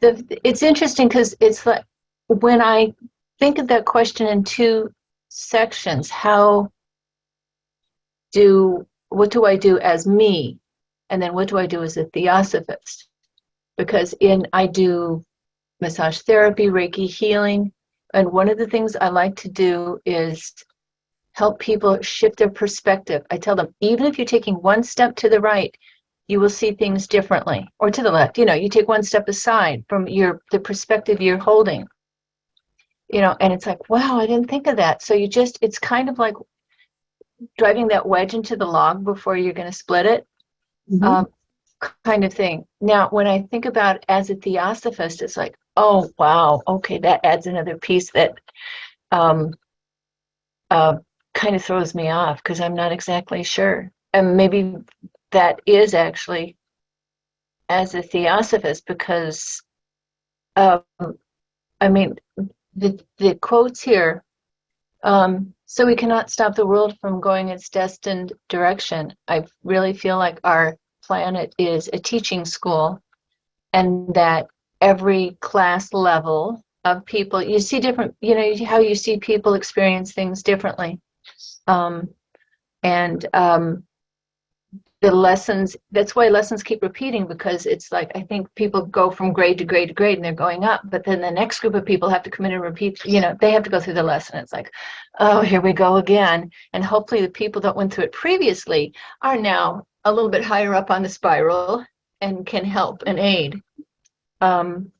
It's interesting because it's like when I think of that question in two sections, what do I do as me? And then what do I do as a Theosophist? Because I do massage therapy, Reiki healing, and one of the things I like to do is help people shift their perspective. I tell them, even if you're taking one step to the right, you will see things differently, or to the left. You take one step aside from the perspective you're holding. And it's like, wow, I didn't think of that. So it's kind of like driving that wedge into the log before you're going to split it. Mm-hmm. Kind of thing. Now, when I think about as a Theosophist, it's like, oh, wow, okay, that adds another piece that kind of throws me off because I'm not exactly sure. And maybe that is actually as a Theosophist because, I mean, the quotes here, so we cannot stop the world from going its destined direction. I really feel like our planet is a teaching school and that every class level of people, you see different, how you see people experience things differently. The lessons, that's why lessons keep repeating, because it's like, I think people go from grade to grade to grade and they're going up, but then the next group of people have to come in and repeat, they have to go through the lesson. It's like, oh, here we go again. And hopefully the people that went through it previously are now a little bit higher up on the spiral and can help and aid. And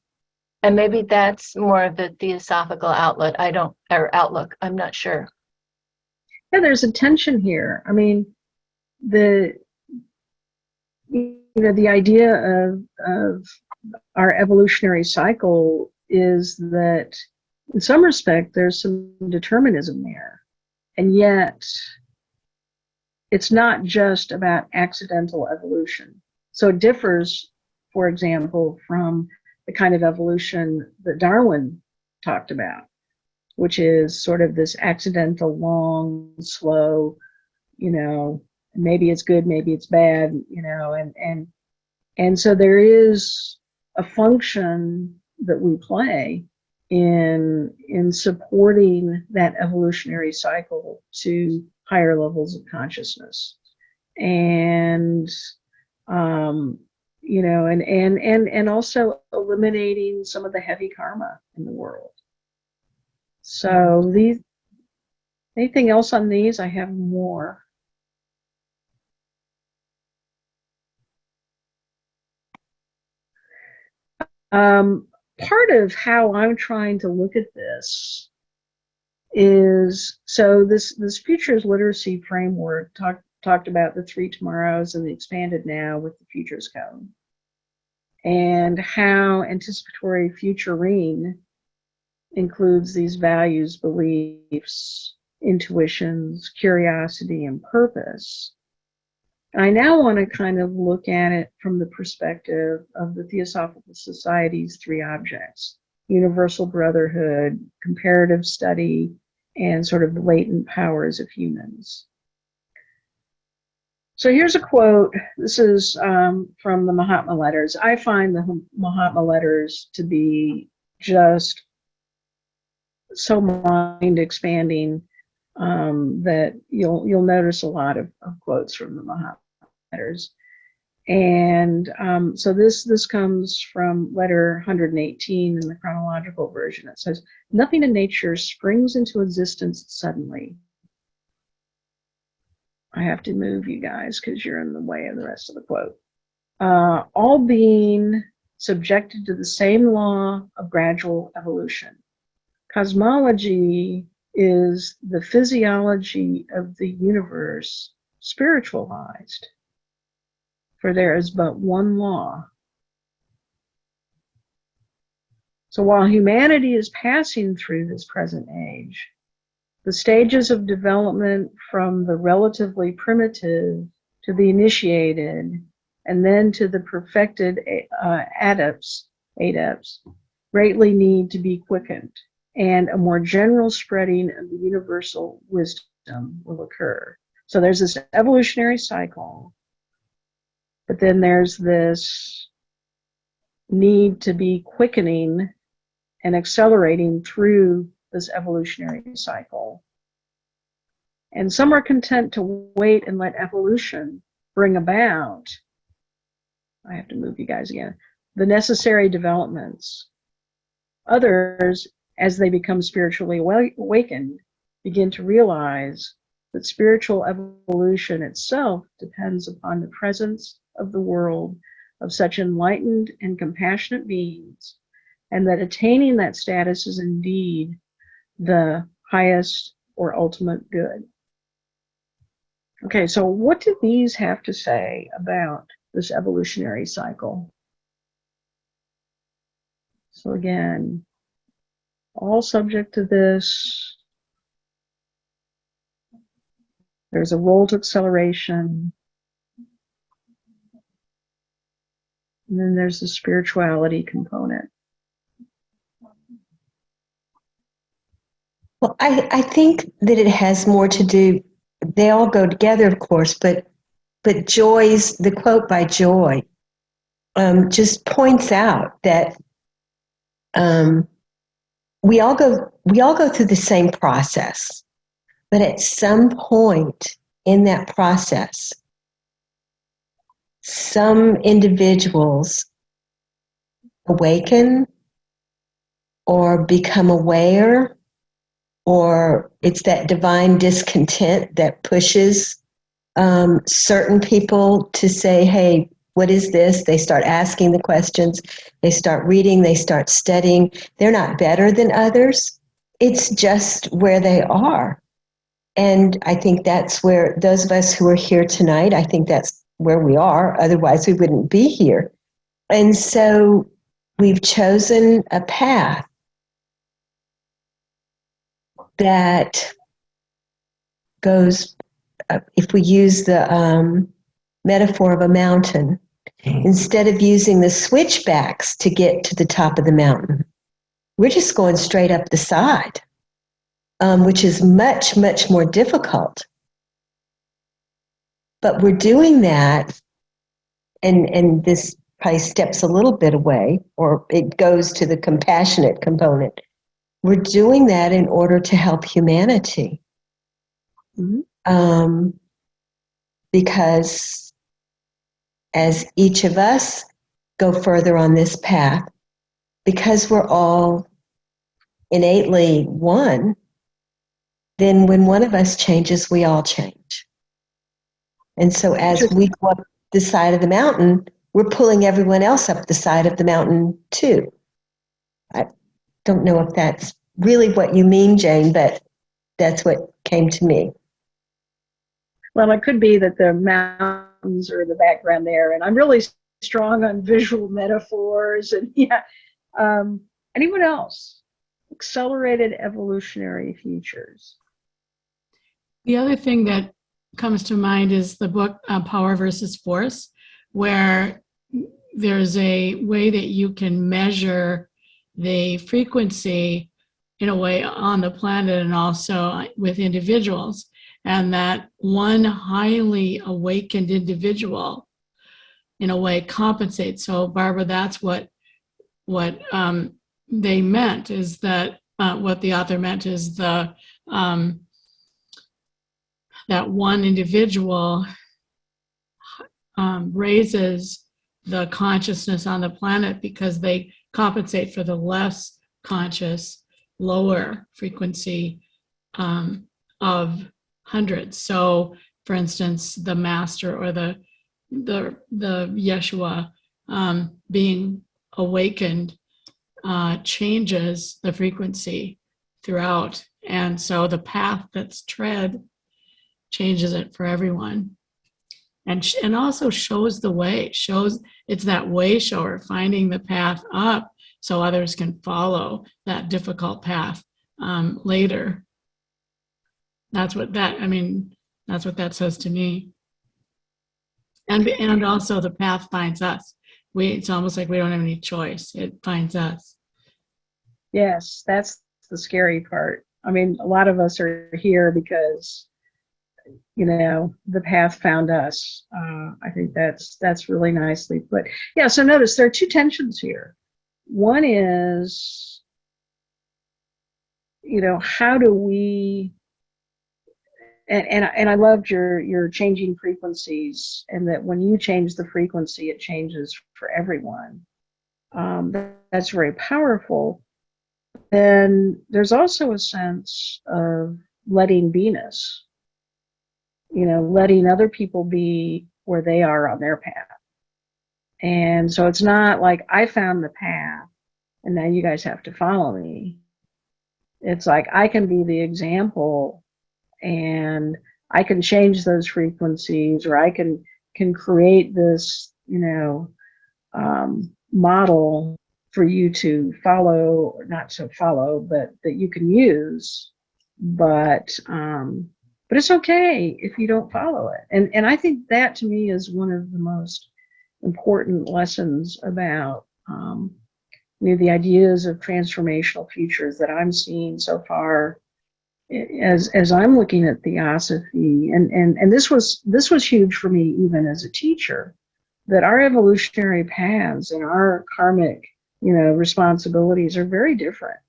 maybe that's more of the Theosophical outlook. I'm not sure. Yeah, there's a tension here. I mean, the idea of our evolutionary cycle is that in some respect there's some determinism there, and yet it's not just about accidental evolution. So it differs, for example, from the kind of evolution that Darwin talked about, which is sort of this accidental, long, slow, maybe it's good, maybe it's bad, and so there is a function that we play in supporting that evolutionary cycle to higher levels of consciousness, and and also eliminating some of the heavy karma in the world. So anything else on these? I have more. part of how I'm trying to look at this is, so this futures literacy framework talked about the 3 tomorrows and the expanded now with the futures code, and how anticipatory futuring includes these values, beliefs, intuitions, curiosity, and purpose. And I now want to kind of look at it from the perspective of the Theosophical Society's 3 objects: universal brotherhood, comparative study, and sort of the latent powers of humans. So here's a quote. This is from the Mahatma letters. I find the Mahatma letters to be just so mind expanding that you'll notice a lot of quotes from the Mahatma letters. And so this comes from letter 118 in the chronological version. It says, "Nothing in nature springs into existence suddenly." I have to move you guys because you're in the way of the rest of the quote. "All being subjected to the same law of gradual evolution. Cosmology is the physiology of the universe spiritualized, for there is but one law." So while humanity is passing through this present age, the stages of development from the relatively primitive to the initiated, and then to the perfected adepts, greatly need to be quickened, and a more general spreading of the universal wisdom will occur. So there's this evolutionary cycle, but then there's this need to be quickening and accelerating through this evolutionary cycle. And some are content to wait and let evolution bring about, I have to move you guys again, the necessary developments. Others, as they become spiritually awakened, begin to realize that spiritual evolution itself depends upon the presence of the world of such enlightened and compassionate beings, and that attaining that status is indeed the highest or ultimate good. Okay, so what do these have to say about this evolutionary cycle? So again, all subject to this. There's a role to acceleration. And then there's the spirituality component. Well, I think that it has more to do, they all go together, of course, but Joy's, the quote by Joy, just points out that we all go through the same process, but at some point in that process, some individuals awaken or become aware, or it's that divine discontent that pushes certain people to say, hey, what is this? They start asking the questions, they start reading, they start studying. They're not better than others. It's just where they are. And I think that's where those of us who are here tonight, I think that's where we are. Otherwise, we wouldn't be here. And so we've chosen a path that goes, if we use the metaphor of a mountain, instead of using the switchbacks to get to the top of the mountain, we're just going straight up the side, which is much, much more difficult. But we're doing that, and this probably steps a little bit away, or it goes to the compassionate component. We're doing that in order to help humanity. Mm-hmm. Because as each of us go further on this path, because we're all innately one, then when one of us changes, we all change. And so as we go up the side of the mountain, we're pulling everyone else up the side of the mountain too. I don't know if that's really what you mean, Jane, but that's what came to me. Well, it could be that the mountains are in the background there, and I'm really strong on visual metaphors. And yeah, anyone else? Accelerated evolutionary futures. The other thing that comes to mind is the book Power versus Force, where there's a way that you can measure the frequency in a way on the planet and also with individuals. And that one highly awakened individual, in a way, compensates. So, Barbara, that's what they meant, is that what the author meant is the that one individual raises the consciousness on the planet because they compensate for the less conscious, lower frequency of hundreds. So, for instance, the master or the Yeshua being awakened changes the frequency throughout, and so the path that's tread changes it for everyone, and also shows the way. Shows it's that way shower, finding the path up so others can follow that difficult path later. That's what that says to me. And also the path finds us. It's almost like we don't have any choice. It finds us. Yes, that's the scary part. I mean, a lot of us are here because, the path found us. I think that's really nicely put. Yeah, so notice there are two tensions here. One is, how do we, and I loved your changing frequencies, and that when you change the frequency, it changes for everyone. That's very powerful. Then there's also a sense of letting beingness, letting other people be where they are on their path. And so it's not like I found the path and now you guys have to follow me. It's like I can be the example, and I can change those frequencies, or I can create this, model for you to follow, or not to follow, but that you can use. But it's okay if you don't follow it. And I think that to me is one of the most important lessons about the ideas of transformational futures that I'm seeing so far as I'm looking at Theosophy. And this was huge for me even as a teacher, that our evolutionary paths and our karmic responsibilities are very different.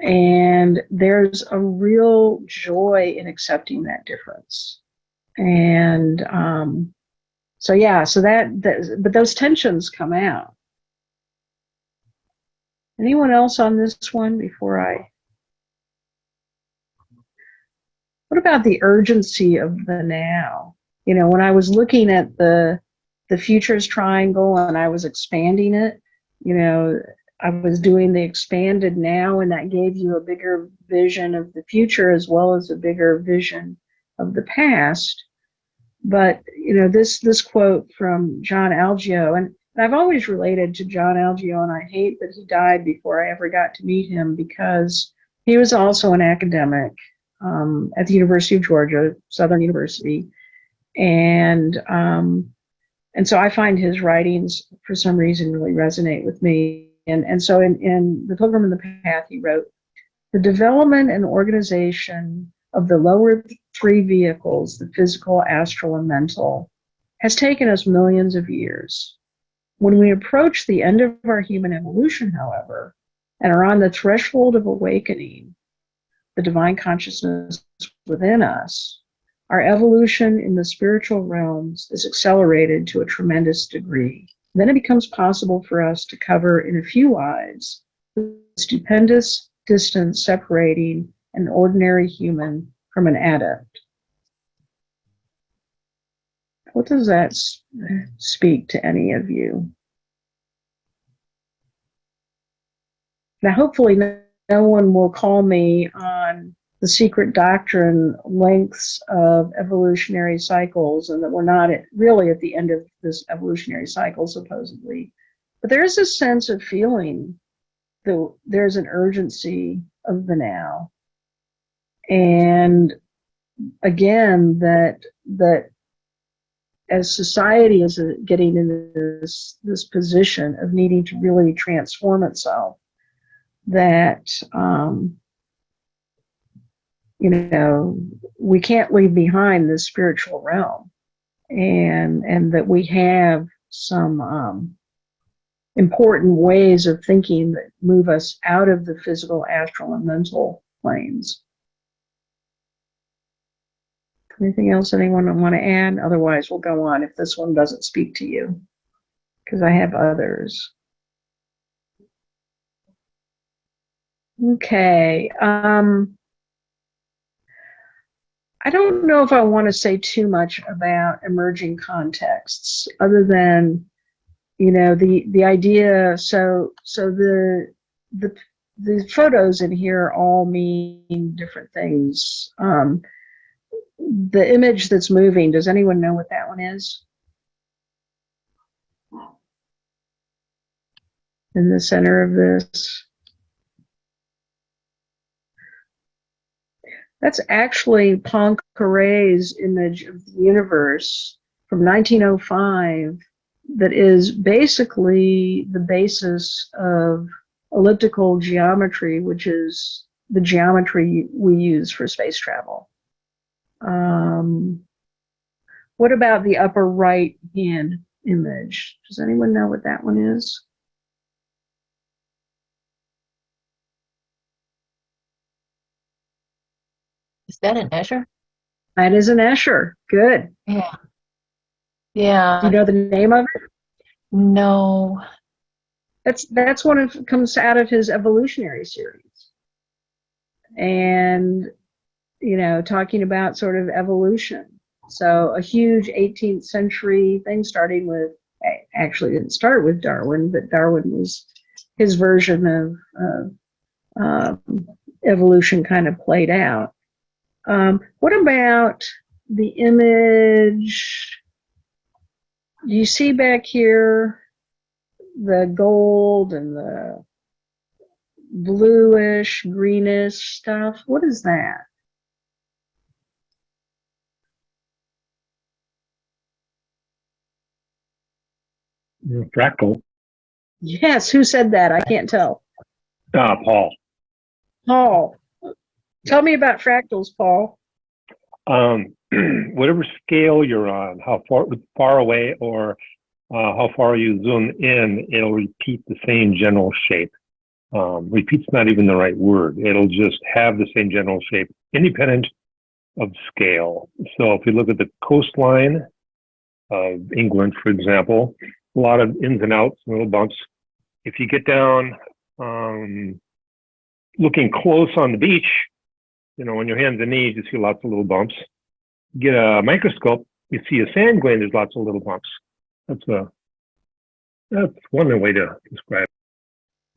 And there's a real joy in accepting that difference. And but those tensions come out. Anyone else on this one before what about the urgency of the now? When I was looking at the futures triangle and I was expanding it, I was doing the expanded now, and that gave you a bigger vision of the future as well as a bigger vision of the past. But, this quote from John Algeo, and I've always related to John Algeo, and I hate that he died before I ever got to meet him, because he was also an academic at the University of Georgia, Southern University. And so I find his writings, for some reason, really resonate with me. And so in The Pilgrim and the Path, he wrote, "The development and organization of the lower three vehicles, the physical, astral, and mental, has taken us millions of years. When we approach the end of our human evolution, however, and are on the threshold of awakening the divine consciousness within us, our evolution in the spiritual realms is accelerated to a tremendous degree. Then it becomes possible for us to cover in a few lives the stupendous distance separating an ordinary human from an adept." What does that speak to any of you? Now, hopefully, no one will call me on the secret doctrine lengths of evolutionary cycles and that we're not really at the end of this evolutionary cycle, supposedly. But there is a sense of feeling that there's an urgency of the now. And again, that as society is getting into this position of needing to really transform itself, that we can't leave behind this spiritual realm, and that we have some important ways of thinking that move us out of the physical, astral, and mental planes. Anything else anyone want to add? Otherwise, we'll go on if this one doesn't speak to you, because I have others. Okay. I don't know if I want to say too much about emerging contexts, other than, the idea. So the photos in here all mean different things. The image that's moving, does anyone know what that one is? In the center of this. That's actually Poincaré's image of the universe from 1905 that is basically the basis of elliptical geometry, which is the geometry we use for space travel. What about the upper right hand image? Does anyone know what that one is? Is that an Escher? That is an Escher. Good. Yeah. Yeah. Do you know the name of it? No. That's one of comes out of his evolutionary series. And talking about sort of evolution. So a huge 18th century thing, starting with, actually didn't start with Darwin, but Darwin was his version of evolution kind of played out. What about the image? Do you see back here the gold and the bluish, greenish stuff? What is that? Fractal. Yes, who said that? I can't tell. Paul. Paul. Tell me about fractals, Paul. Whatever scale you're on, how far away or how far you zoom in, it'll repeat the same general shape. Repeat's not even the right word. It'll just have the same general shape, independent of scale. So if you look at the coastline of England, for example, a lot of ins and outs, little bumps. If you get down looking close on the beach, on your hands and knees, you see lots of little bumps. Get a microscope, you see a sand grain, there's lots of little bumps. That's one way to describe it.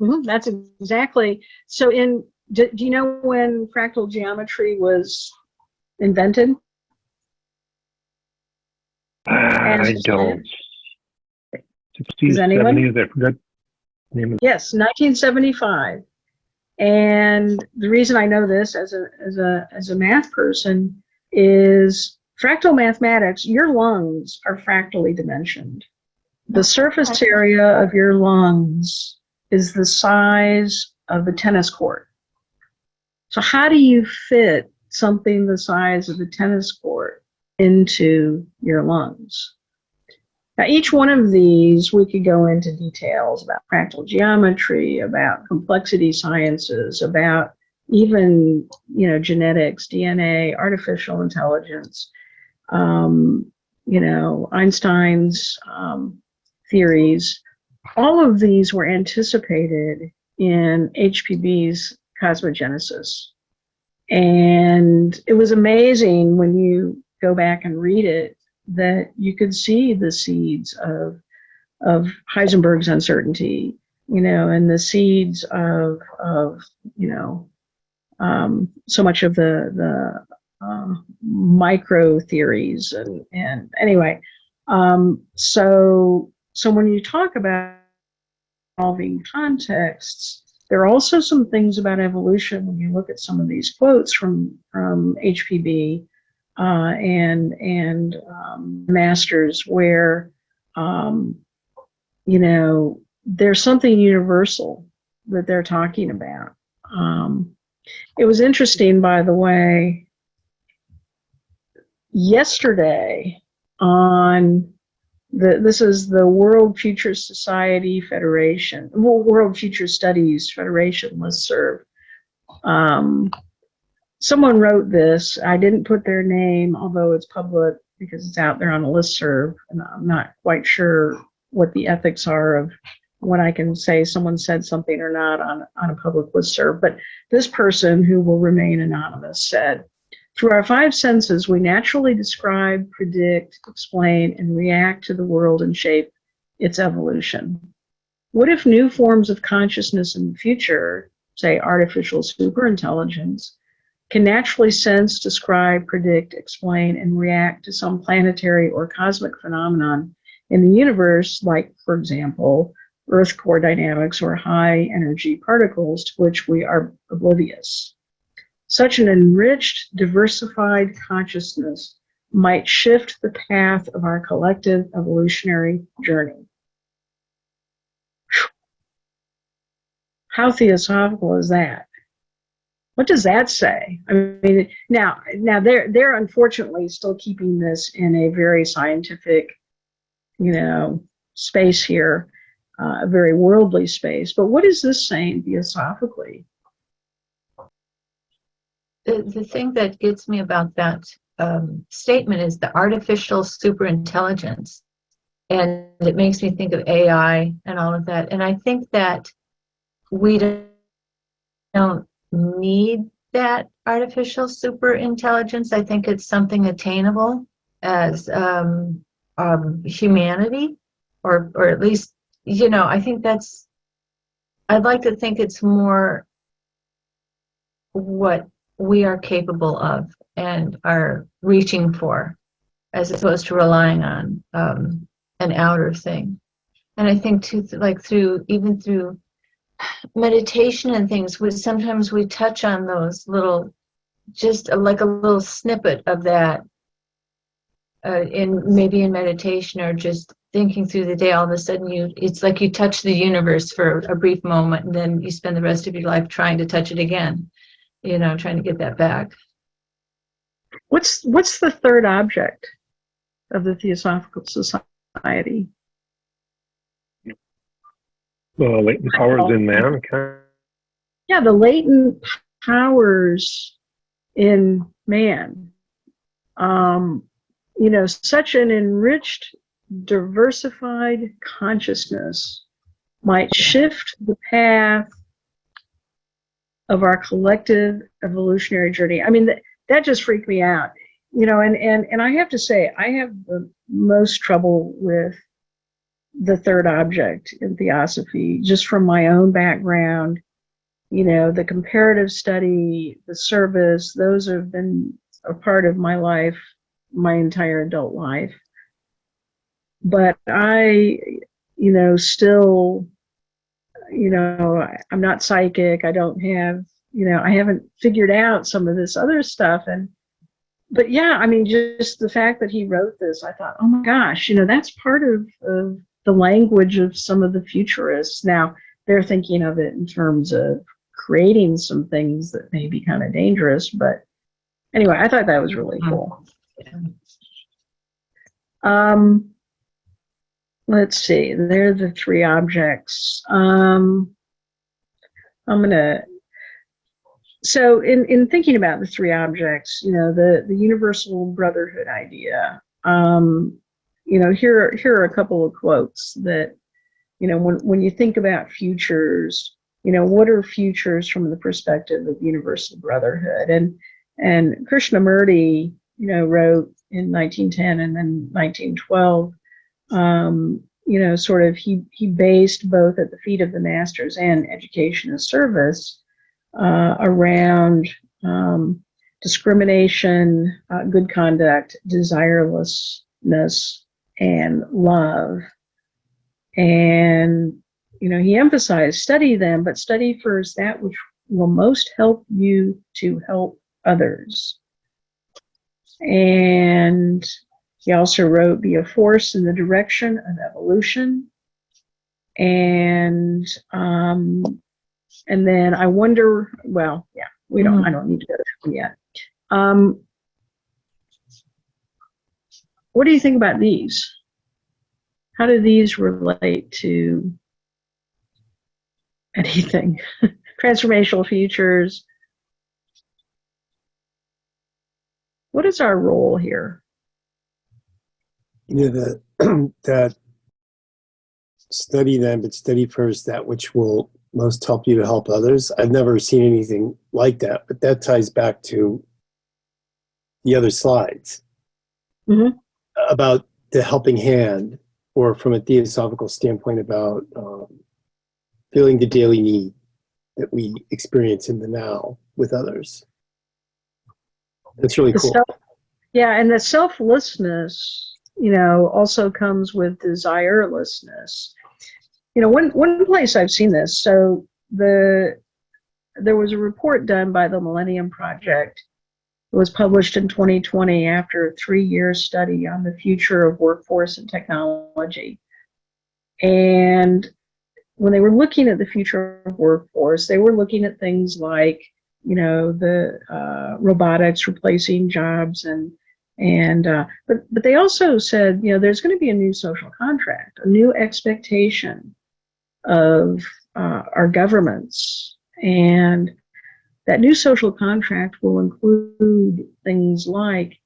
Mm-hmm, that's exactly. So do you know when fractal geometry was invented? I don't. 60s, 70s, I forgot the name of it. Yes, 1975. And the reason I know this as a math person is fractal mathematics. Your lungs are fractally dimensioned. The surface area of your lungs is the size of a tennis court. So how do you fit something the size of a tennis court into your lungs? Now, each one of these, we could go into details about fractal geometry, about complexity sciences, about even, genetics, DNA, artificial intelligence, Einstein's theories. All of these were anticipated in HPB's Cosmogenesis. And it was amazing when you go back and read it, that you could see the seeds of Heisenberg's uncertainty, and the seeds of so much of the micro theories and anyway, so when you talk about evolving contexts, there are also some things about evolution when you look at some of these quotes from HPB and masters where there's something universal that they're talking about. It was interesting, by the way, yesterday on this is the World Future Society Federation, World Future Studies Federation listserv. Someone wrote this. I didn't put their name, although it's public because it's out there on a listserv, and I'm not quite sure what the ethics are of when I can say someone said something or not on a public listserv. But this person, who will remain anonymous, said, "Through our five senses, we naturally describe, predict, explain, and react to the world and shape its evolution. What if new forms of consciousness in the future, say artificial superintelligence, can naturally sense, describe, predict, explain, and react to some planetary or cosmic phenomenon in the universe, like, for example, Earth core dynamics or high energy particles to which we are oblivious? Such an enriched, diversified consciousness might shift the path of our collective evolutionary journey." How theosophical is that? What does that say? I mean, now they're unfortunately still keeping this in a very scientific, space here, a very worldly space. But what is this saying theosophically? The thing that gets me about that statement is the artificial superintelligence. And it makes me think of AI and all of that. And I think that we don't need that artificial superintelligence. I think it's something attainable as humanity, or at least, I think I'd like to think it's more what we are capable of and are reaching for, as opposed to relying on an outer thing. And I think too, like through meditation and things, sometimes we touch on those little, just like a little snippet of that in meditation, or just thinking through the day. All of a sudden it's like you touch the universe for a brief moment, and then you spend the rest of your life trying to touch it again, trying to get that back. What's the third object of the Theosophical Society? Latent powers in man. Yeah, the latent powers in man. Such an enriched, diversified consciousness might shift the path of our collective evolutionary journey. I mean, that just freaked me out. And I have to say, I have the most trouble with the third object in theosophy, just from my own background. The comparative study, the service, those have been a part of my life, my entire adult life. But I, still, I'm not psychic. I don't have, I haven't figured out some of this other stuff. But yeah, I mean, just the fact that he wrote this, I thought, oh my gosh, that's part of the language of some of the futurists. Now, they're thinking of it in terms of creating some things that may be kind of dangerous. But anyway, I thought that was really cool. Let's see, they're the three objects. So in thinking about the three objects, the universal brotherhood idea, here are a couple of quotes that, when you think about futures, what are futures from the perspective of universal brotherhood? And Krishnamurti, wrote in 1910 and then 1912, sort of he based both at the feet of the masters and education as service around discrimination, good conduct, desirelessness, and love. And he emphasized study them, but study first that which will most help you to help others. And he also wrote, be a force in the direction of evolution. And then I wonder, well, yeah, I don't need to go to them yet. What do you think about these? How do these relate to anything? Transformational futures. What is our role here? That study them, but study first that which will most help you to help others. I've never seen anything like that, but that ties back to the other slides about the helping hand, or from a theosophical standpoint about feeling the daily need that we experience in the now with others. That's really cool. And the selflessness, also comes with desirelessness. One place I've seen this, so there was a report done by the Millennium Project. It was published in 2020 after a 3-year study on the future of workforce and technology. And when they were looking at the future of workforce, they were looking at things like, the robotics replacing jobs, but they also said, there's going to be a new social contract, a new expectation of our governments, and that new social contract will include things like,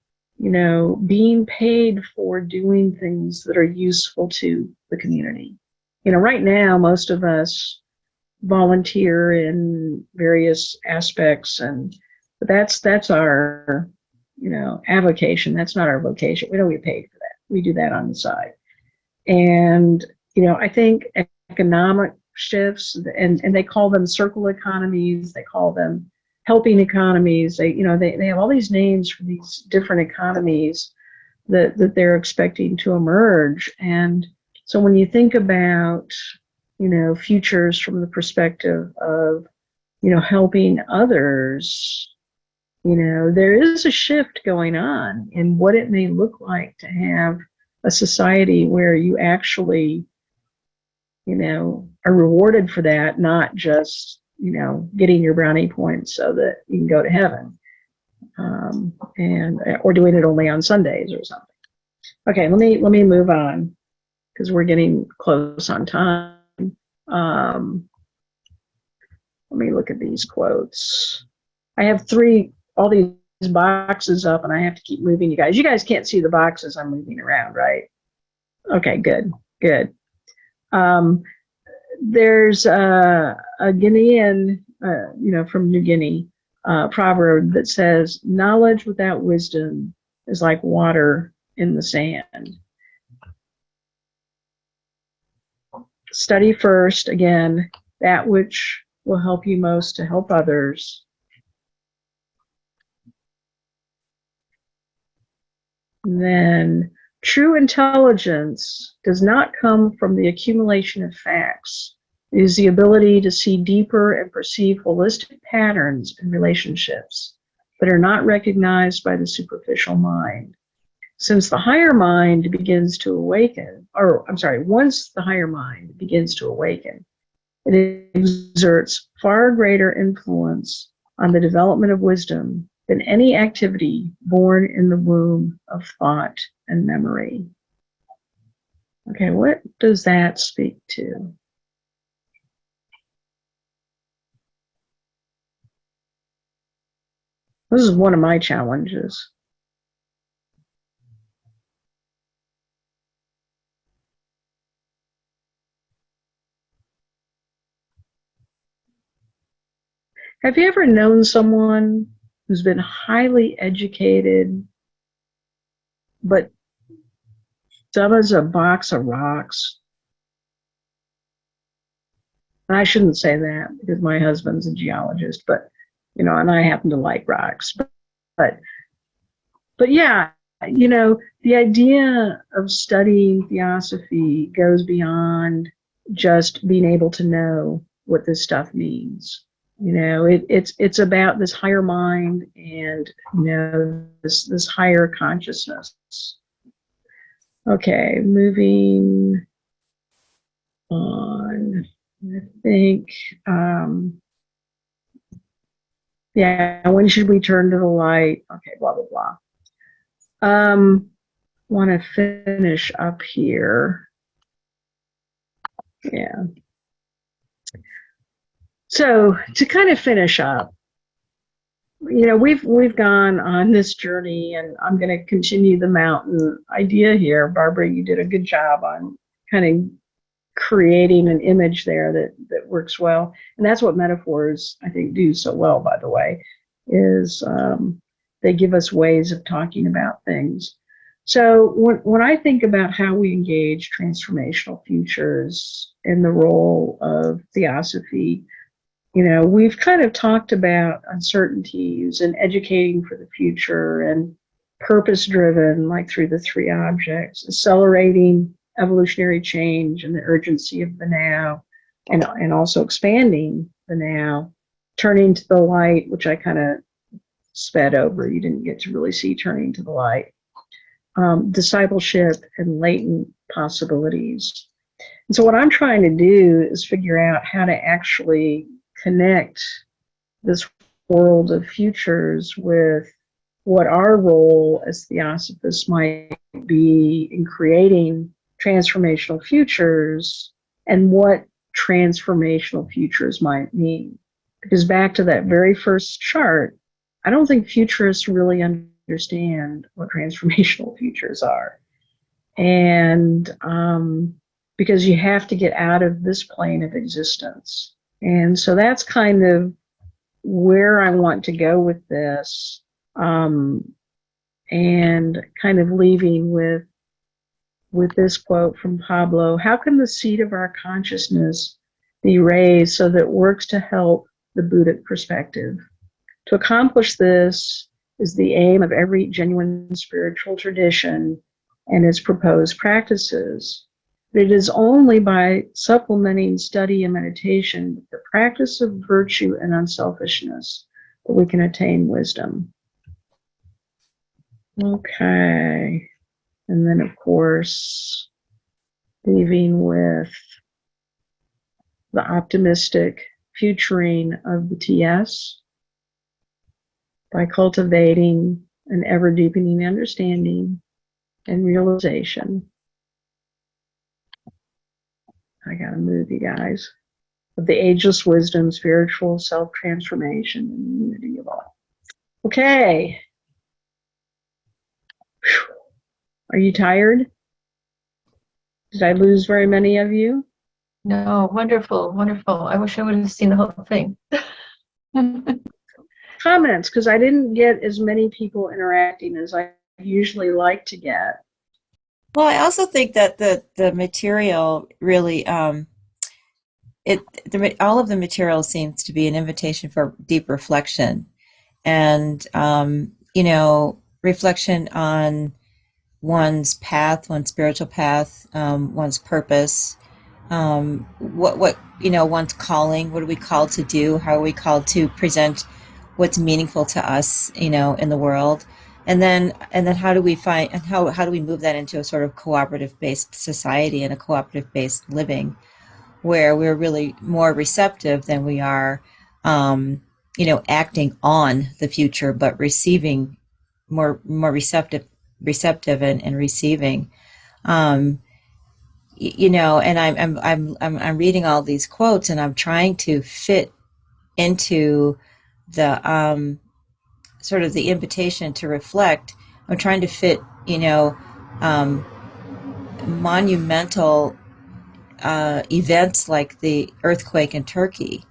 being paid for doing things that are useful to the community. Right now, most of us volunteer in various aspects, but that's our, avocation. That's not our vocation. We don't get paid for that. We do that on the side. And, I think economic shifts, and they call them circle economies, they call them helping economies. They have all these names for these different economies that they're expecting to emerge. And so when you think about, futures from the perspective of, helping others, there is a shift going on in what it may look like to have a society where you actually, are rewarded for that, not just, getting your brownie points so that you can go to heaven, or doing it only on Sundays or something. Okay, let me move on because we're getting close on time. Let me look at these quotes. I have all these boxes up, and I have to keep moving you guys. You guys can't see the boxes I'm moving around, right? Okay, good. There's a Guinean, from New Guinea, proverb that says, knowledge without wisdom is like water in the sand. Study first, again, that which will help you most to help others. And then true intelligence does not come from the accumulation of facts. It is the ability to see deeper and perceive holistic patterns in relationships that are not recognized by the superficial mind. Since the higher mind begins to awaken, once the higher mind begins to awaken, it exerts far greater influence on the development of wisdom than any activity born in the womb of thought and memory. Okay, what does that speak to? This is one of my challenges. Have you ever known someone who's been highly educated, but dumb as a box of rocks? And I shouldn't say that because my husband's a geologist, but and I happen to like rocks. But yeah, the idea of studying theosophy goes beyond just being able to know what this stuff means. It's about this higher mind and this higher consciousness. Okay, moving on. I think, yeah, when should we turn to the light? Okay, blah, blah, blah. Want to finish up here. Yeah. So to kind of finish up, we've gone on this journey, and I'm going to continue the mountain idea here. Barbara, you did a good job on kind of creating an image there that works well. And that's what metaphors, I think, do so well, by the way, is they give us ways of talking about things. So when I think about how we engage transformational futures in the role of theosophy, we've kind of talked about uncertainties and educating for the future and purpose driven, like through the three objects, accelerating evolutionary change and the urgency of the now, and also expanding the now, turning to the light, which I kind of sped over. You didn't get to really see turning to the light. Discipleship and latent possibilities. And so what I'm trying to do is figure out how to actually connect this world of futures with what our role as theosophists might be in creating transformational futures and what transformational futures might mean. Because back to that very first chart, I don't think futurists really understand what transformational futures are. And because you have to get out of this plane of existence. And so that's kind of where I want to go with this, and kind of leaving with this quote from Pablo: how can the seat of our consciousness be raised so that it works to help the Buddhic perspective? To accomplish this is the aim of every genuine spiritual tradition and its proposed practices. But it is only by supplementing study and meditation with the practice of virtue and unselfishness that we can attain wisdom. Okay. And then, of course, leaving with the optimistic futuring of the TS by cultivating an ever-deepening understanding and realization. I gotta move, you guys. Of the ageless wisdom, spiritual self-transformation, and unity of all. Okay. Whew. Are you tired? Did I lose very many of you? No, wonderful, wonderful. I wish I would have seen the whole thing. Comments, because I didn't get as many people interacting as I usually like to get. Well, I also think that the material really, all of the material seems to be an invitation for deep reflection, and reflection on one's path, one's spiritual path, one's purpose, one's calling. What are we called to do? How are we called to present what's meaningful to us, in the world? And then how do we find, and how do we move that into a sort of cooperative based society and a cooperative based living where we're really more receptive than we are, acting on the future, but receiving more receptive and receiving, and I'm reading all these quotes and I'm trying to fit into the, sort of the invitation to reflect. I'm trying to fit, monumental events like the earthquake in Turkey,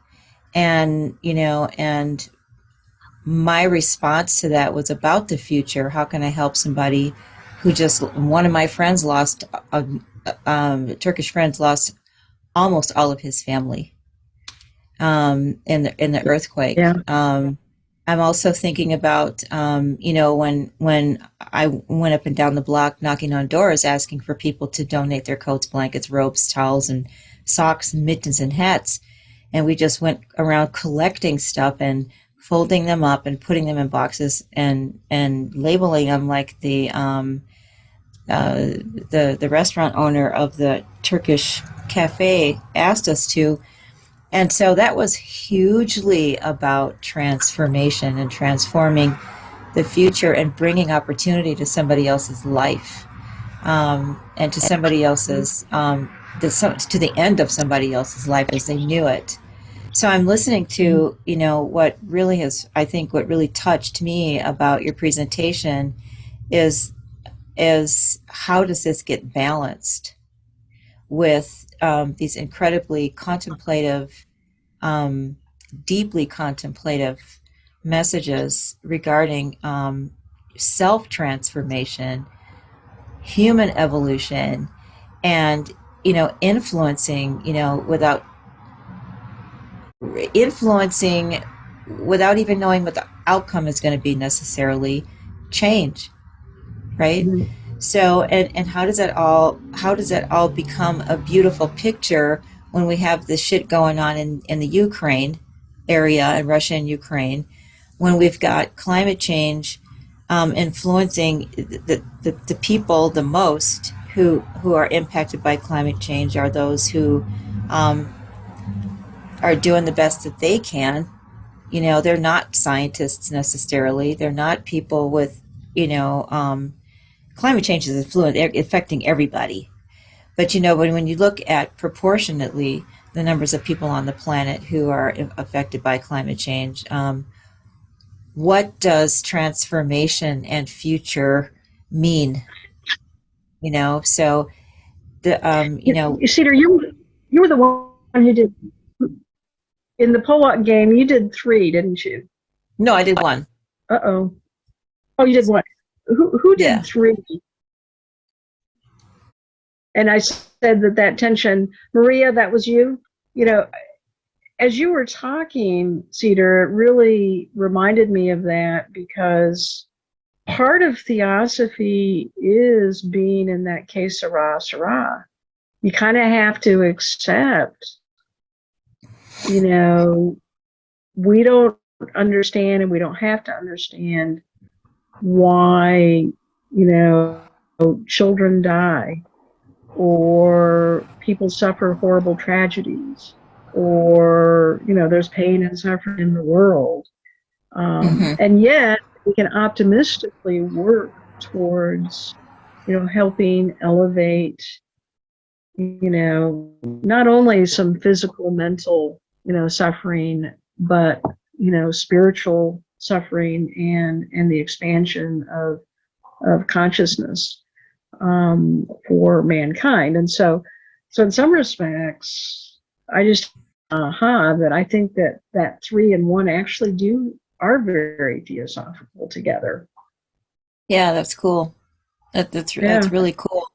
and my response to that was about the future. How can I help somebody who one of my friends lost, Turkish friends lost almost all of his family in the earthquake. Yeah. I'm also thinking about, when I went up and down the block knocking on doors asking for people to donate their coats, blankets, robes, towels, and socks, and mittens, and hats. And we just went around collecting stuff and folding them up and putting them in boxes and labeling them like the restaurant owner of the Turkish cafe asked us to. And so that was hugely about transformation and transforming the future and bringing opportunity to somebody else's life, and to somebody else's, to the end of somebody else's life as they knew it. So I'm listening to, what really touched me about your presentation is how does this get balanced with these incredibly contemplative, deeply contemplative messages regarding self-transformation, human evolution, and influencing, without even knowing what the outcome is going to be necessarily, change, right? Mhm. So, and how does that all become a beautiful picture when we have this shit going on in the Ukraine area, in Russia and Ukraine, when we've got climate change influencing the people the most who are impacted by climate change are those who are doing the best that they can. They're not scientists necessarily. They're not people with, climate change is affecting everybody. But when you look at proportionately the numbers of people on the planet who are affected by climate change, what does transformation and future mean? So Cedar, you were the one who did in the Pollock game. You did 3, didn't you? no, I did one. Uh-oh. Oh, you did 1. Who did Yeah. 3? And I said that tension, Maria, that was you. As you were talking, Cedar, it really reminded me of that, because part of theosophy is being in that case, Sarah. You kind of have to accept, we don't understand, and we don't have to understand why, children die, or people suffer horrible tragedies, or, there's pain and suffering in the world. And yet we can optimistically work towards, helping elevate, not only some physical, mental, suffering, but, spiritual suffering and the expansion of consciousness for mankind. And so in some respects, I just that I think that 3 and 1 actually are very theosophical together. Yeah, that's cool. That's really cool.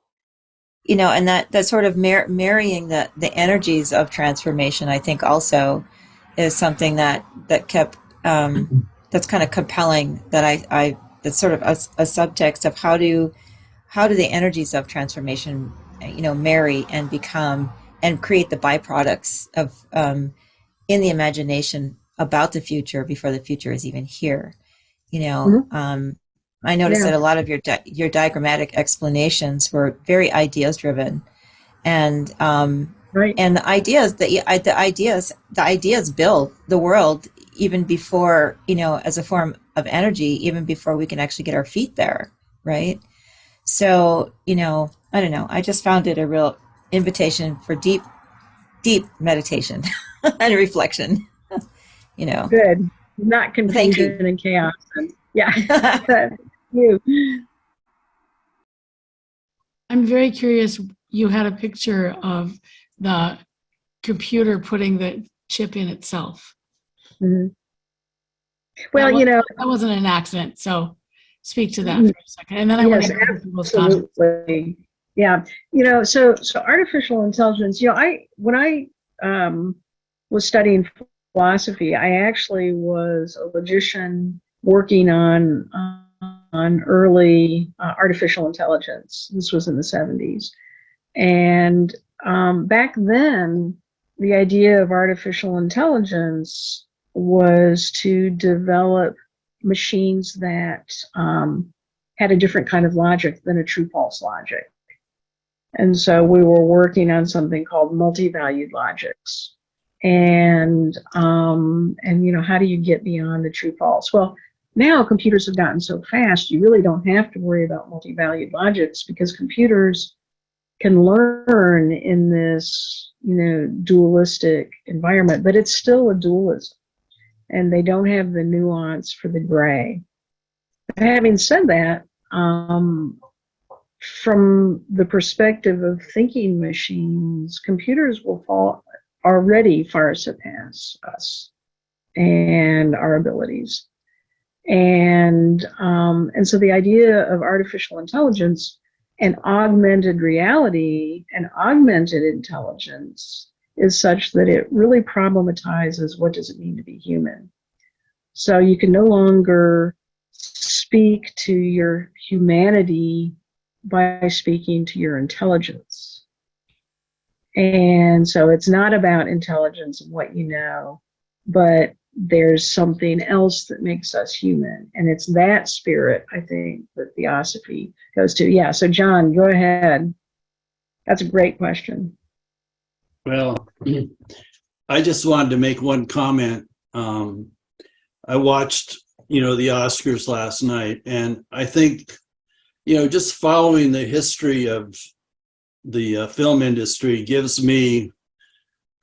And that sort of marrying the energies of transformation, I think also is something that kept that's kind of compelling. That's sort of a subtext of how do the energies of transformation, marry and become and create the byproducts of in the imagination about the future before the future is even here. I noticed that a lot of your diagrammatic explanations were very ideas driven, and Right. and the ideas build the world even before, as a form of energy, even before we can actually get our feet there, right? So, I don't know. I just found it a real invitation for deep meditation and reflection. Good. Not confusion and chaos. Yeah. You. I'm very curious. You had a picture of the computer putting the chip in itself. Mm-hmm. Well, that wasn't an accident. So speak to that for a second. And then I want to hear people's comments. Absolutely. Yeah. So artificial intelligence, when I was studying philosophy, I actually was a logician working on early artificial intelligence. This was in the 70s. And back then, the idea of artificial intelligence was to develop machines that had a different kind of logic than a true false logic. And so we were working on something called multi-valued logics. And you know, how do you get beyond the true false? Well, now computers have gotten so fast, you really don't have to worry about multi-valued logics because computers can learn in this, you know, dualistic environment, but it's still a dualism and they don't have the nuance for the gray. Having said that, from the perspective of thinking machines, computers will already far surpass us and our abilities. And so the idea of artificial intelligence and augmented reality and augmented intelligence is such that it really problematizes what does it mean to be human. So you can no longer speak to your humanity by speaking to your intelligence. And so it's not about intelligence and what you know, but there's something else that makes us human. And it's that spirit, I think, that Theosophy goes to. Yeah, so John, go ahead. That's a great question. Well, I just wanted to make one comment. I watched, the Oscars last night, and I think, just following the history of the film industry gives me,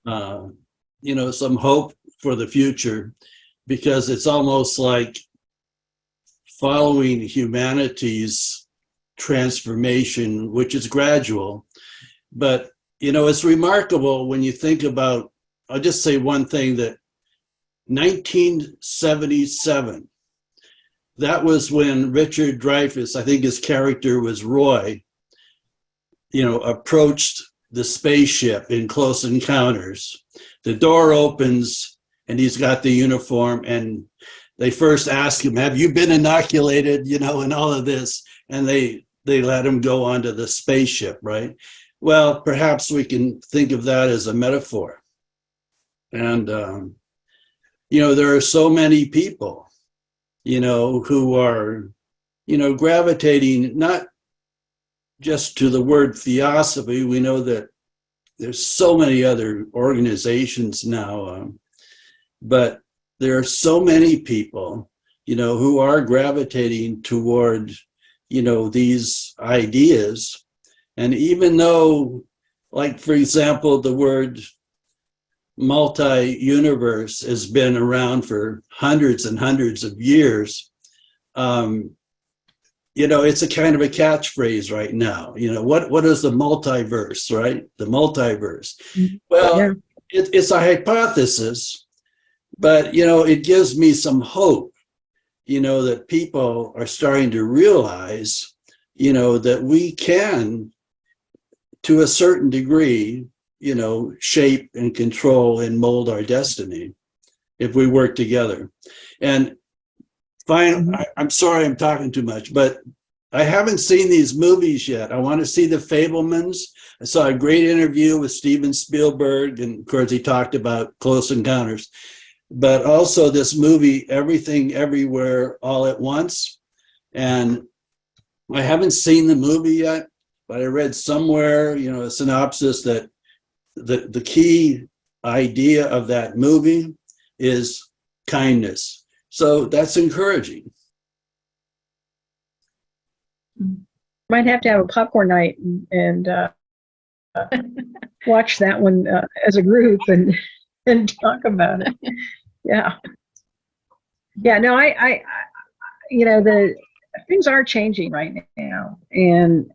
some hope for the future, because it's almost like following humanity's transformation, which is gradual. But, it's remarkable when you think about, I'll just say one thing, that 1977, that was when Richard Dreyfuss, I think his character was Roy, approached the spaceship in Close Encounters. The door opens and he's got the uniform, and they first ask him, have you been inoculated, and all of this, and they let him go onto the spaceship, right? Well, perhaps we can think of that as a metaphor. And, there are so many people, who are, gravitating not just to the word theosophy. We know that there's so many other organizations now, but there are so many people, who are gravitating toward, these ideas. And even though, like, for example, the word multi-universe has been around for hundreds and hundreds of years, it's a kind of a catchphrase right now. What is the multiverse, right? The multiverse. Well, yeah. It's a hypothesis, but, it gives me some hope, that people are starting to realize, that we can, to a certain degree, shape and control and mold our destiny if we work together. And I'm sorry I'm talking too much, but I haven't seen these movies yet. I want to see The Fabelmans. I saw a great interview with Steven Spielberg, and of course he talked about Close Encounters, but also this movie, Everything Everywhere All at Once. And I haven't seen the movie yet, but I read somewhere, a synopsis that the key idea of that movie is kindness. So that's encouraging. Might have to have a popcorn night and watch that one as a group and talk about it. Yeah. No, I the things are changing right now, and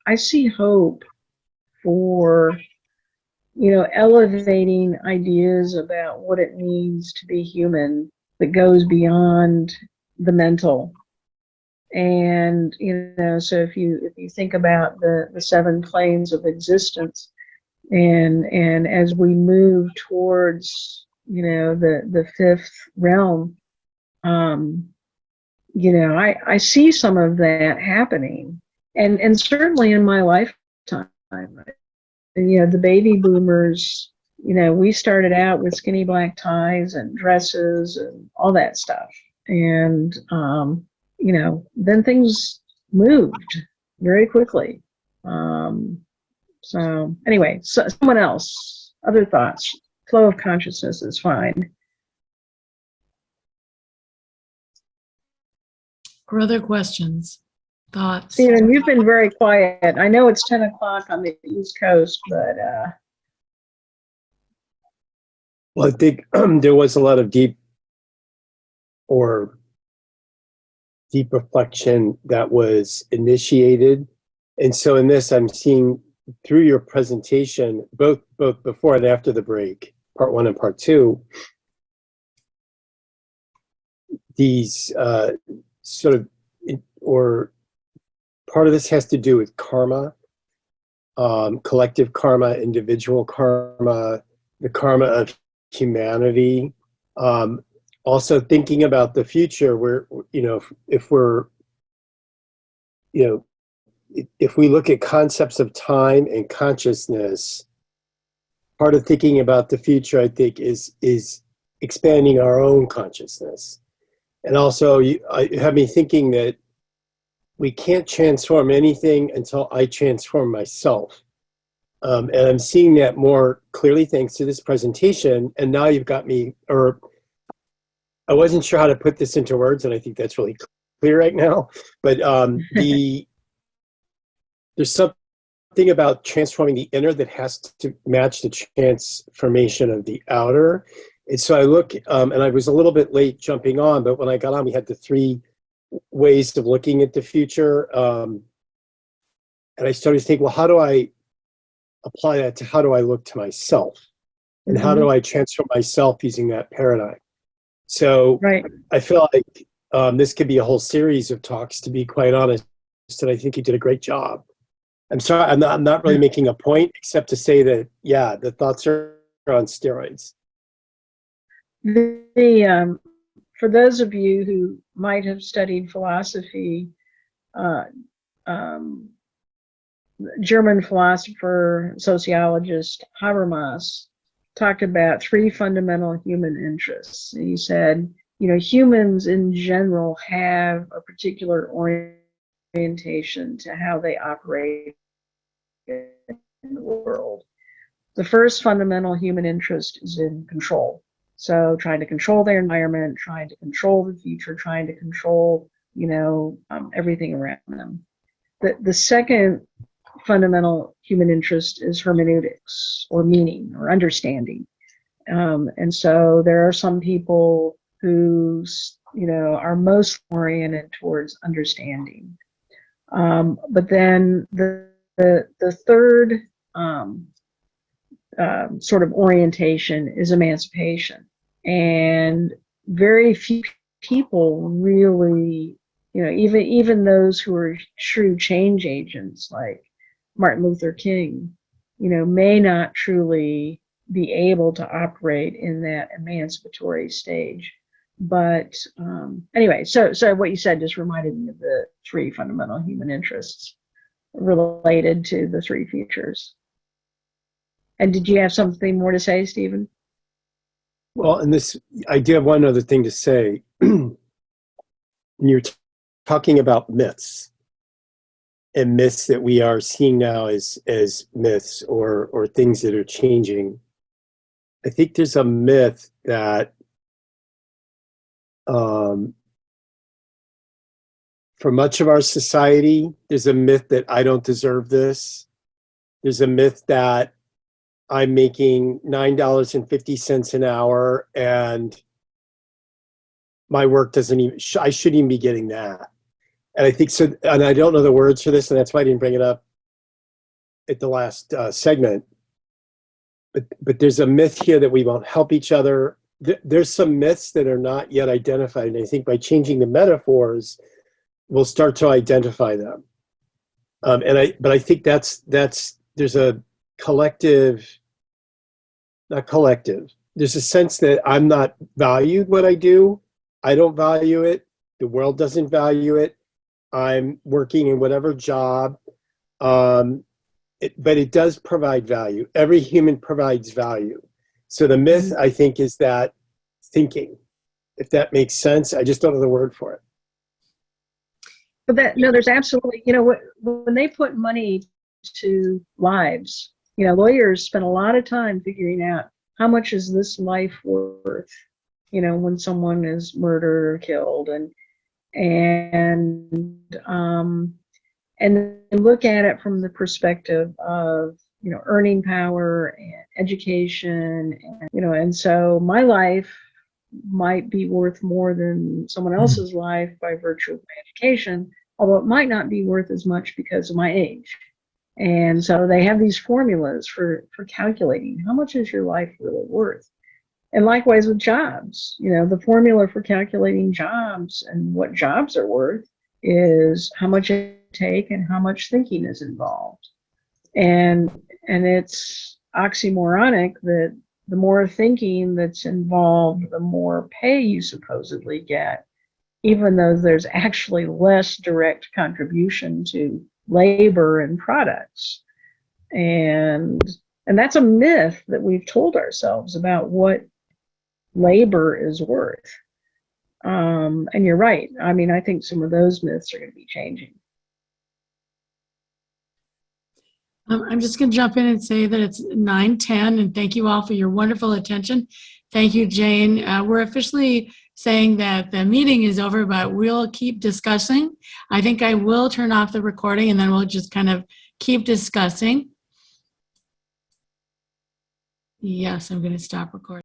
I see hope for elevating ideas about what it means to be human that goes beyond the mental. And so if you think about the 7 planes of existence, and as we move towards the fifth realm. I see some of that happening, and certainly in my lifetime. The baby boomers, we started out with skinny black ties and dresses and all that stuff. And, then things moved very quickly. So anyway, so someone else, other thoughts. Flow of consciousness is fine. Or other questions, thoughts? Stephen, you've been very quiet. I know it's 10 o'clock on the East Coast, but Well, I think there was a lot of deep reflection that was initiated. And so in this, I'm seeing through your presentation, both before and after the break, part one and part two, these or part of this has to do with karma, collective karma, individual karma, the karma of humanity. Also thinking about the future where, if we look at concepts of time and consciousness, part of thinking about the future, I think, is expanding our own consciousness. And also, I have me thinking that we can't transform anything until I transform myself. And I'm seeing that more clearly thanks to this presentation. And now you've got me, or I wasn't sure how to put this into words, and I think that's really clear right now. But there's something about transforming the inner that has to match the transformation of the outer. And so I look, and I was a little bit late jumping on, but when I got on, we had the 3 ways of looking at the future. And I started to think, well, how do I apply that to how do I look to myself? And how do I transform myself using that paradigm? So right. I feel like this could be a whole series of talks, to be quite honest, and I think you did a great job. I'm sorry, I'm not really making a point except to say that, yeah, the thoughts are on steroids. For those of you who might have studied philosophy, German philosopher, sociologist Habermas talked about 3 fundamental human interests. He said, humans in general have a particular orientation to how they operate in the world. The first fundamental human interest is in control. So trying to control their environment, trying to control the future, trying to control, everything around them. The second fundamental human interest is hermeneutics, or meaning, or understanding. And so there are some people who, are most oriented towards understanding. But then the third sort of orientation is emancipation. And very few people really, even those who are true change agents like Martin Luther King, may not truly be able to operate in that emancipatory stage. But anyway, so what you said just reminded me of the 3 fundamental human interests related to the 3 futures. And did you have something more to say, Stephen? Well, and this, I do have one other thing to say. When you're talking about myths, and myths that we are seeing now as myths or things that are changing, I think there's a myth that for much of our society, there's a myth that I don't deserve this. There's a myth that I'm making $9.50 an hour and my work doesn't even, I shouldn't even be getting that. And I think so, and I don't know the words for this, and that's why I didn't bring it up at the last segment. But there's a myth here that we won't help each other. There's some myths that are not yet identified, and I think by changing the metaphors, we'll start to identify them. But I think there's a collective, not collective, there's a sense that I'm not valued what I do. I don't value it. The world doesn't value it. I'm working in whatever job, but it does provide value. Every human provides value. So the myth, I think, is that thinking, if that makes sense. I just don't know the word for it. But no, there's absolutely, when they put money to lives, lawyers spend a lot of time figuring out how much is this life worth, when someone is murdered or killed, and look at it from the perspective of, earning power and education, and so my life might be worth more than someone else's life by virtue of my education, although it might not be worth as much because of my age. And so they have these formulas for calculating how much is your life really worth. And likewise with jobs, the formula for calculating jobs and what jobs are worth is how much it takes and how much thinking is involved. And it's oxymoronic that the more thinking that's involved, the more pay you supposedly get, even though there's actually less direct contribution to labor and products. And that's a myth that we've told ourselves about what labor is worth. And you're right. I mean, I think some of those myths are going to be changing. I'm just going to jump in and say that it's 9:10, and thank you all for your wonderful attention. Thank you, Jane. We're officially saying that the meeting is over, but we'll keep discussing. I think I will turn off the recording, and then we'll just kind of keep discussing. Yes, I'm going to stop recording.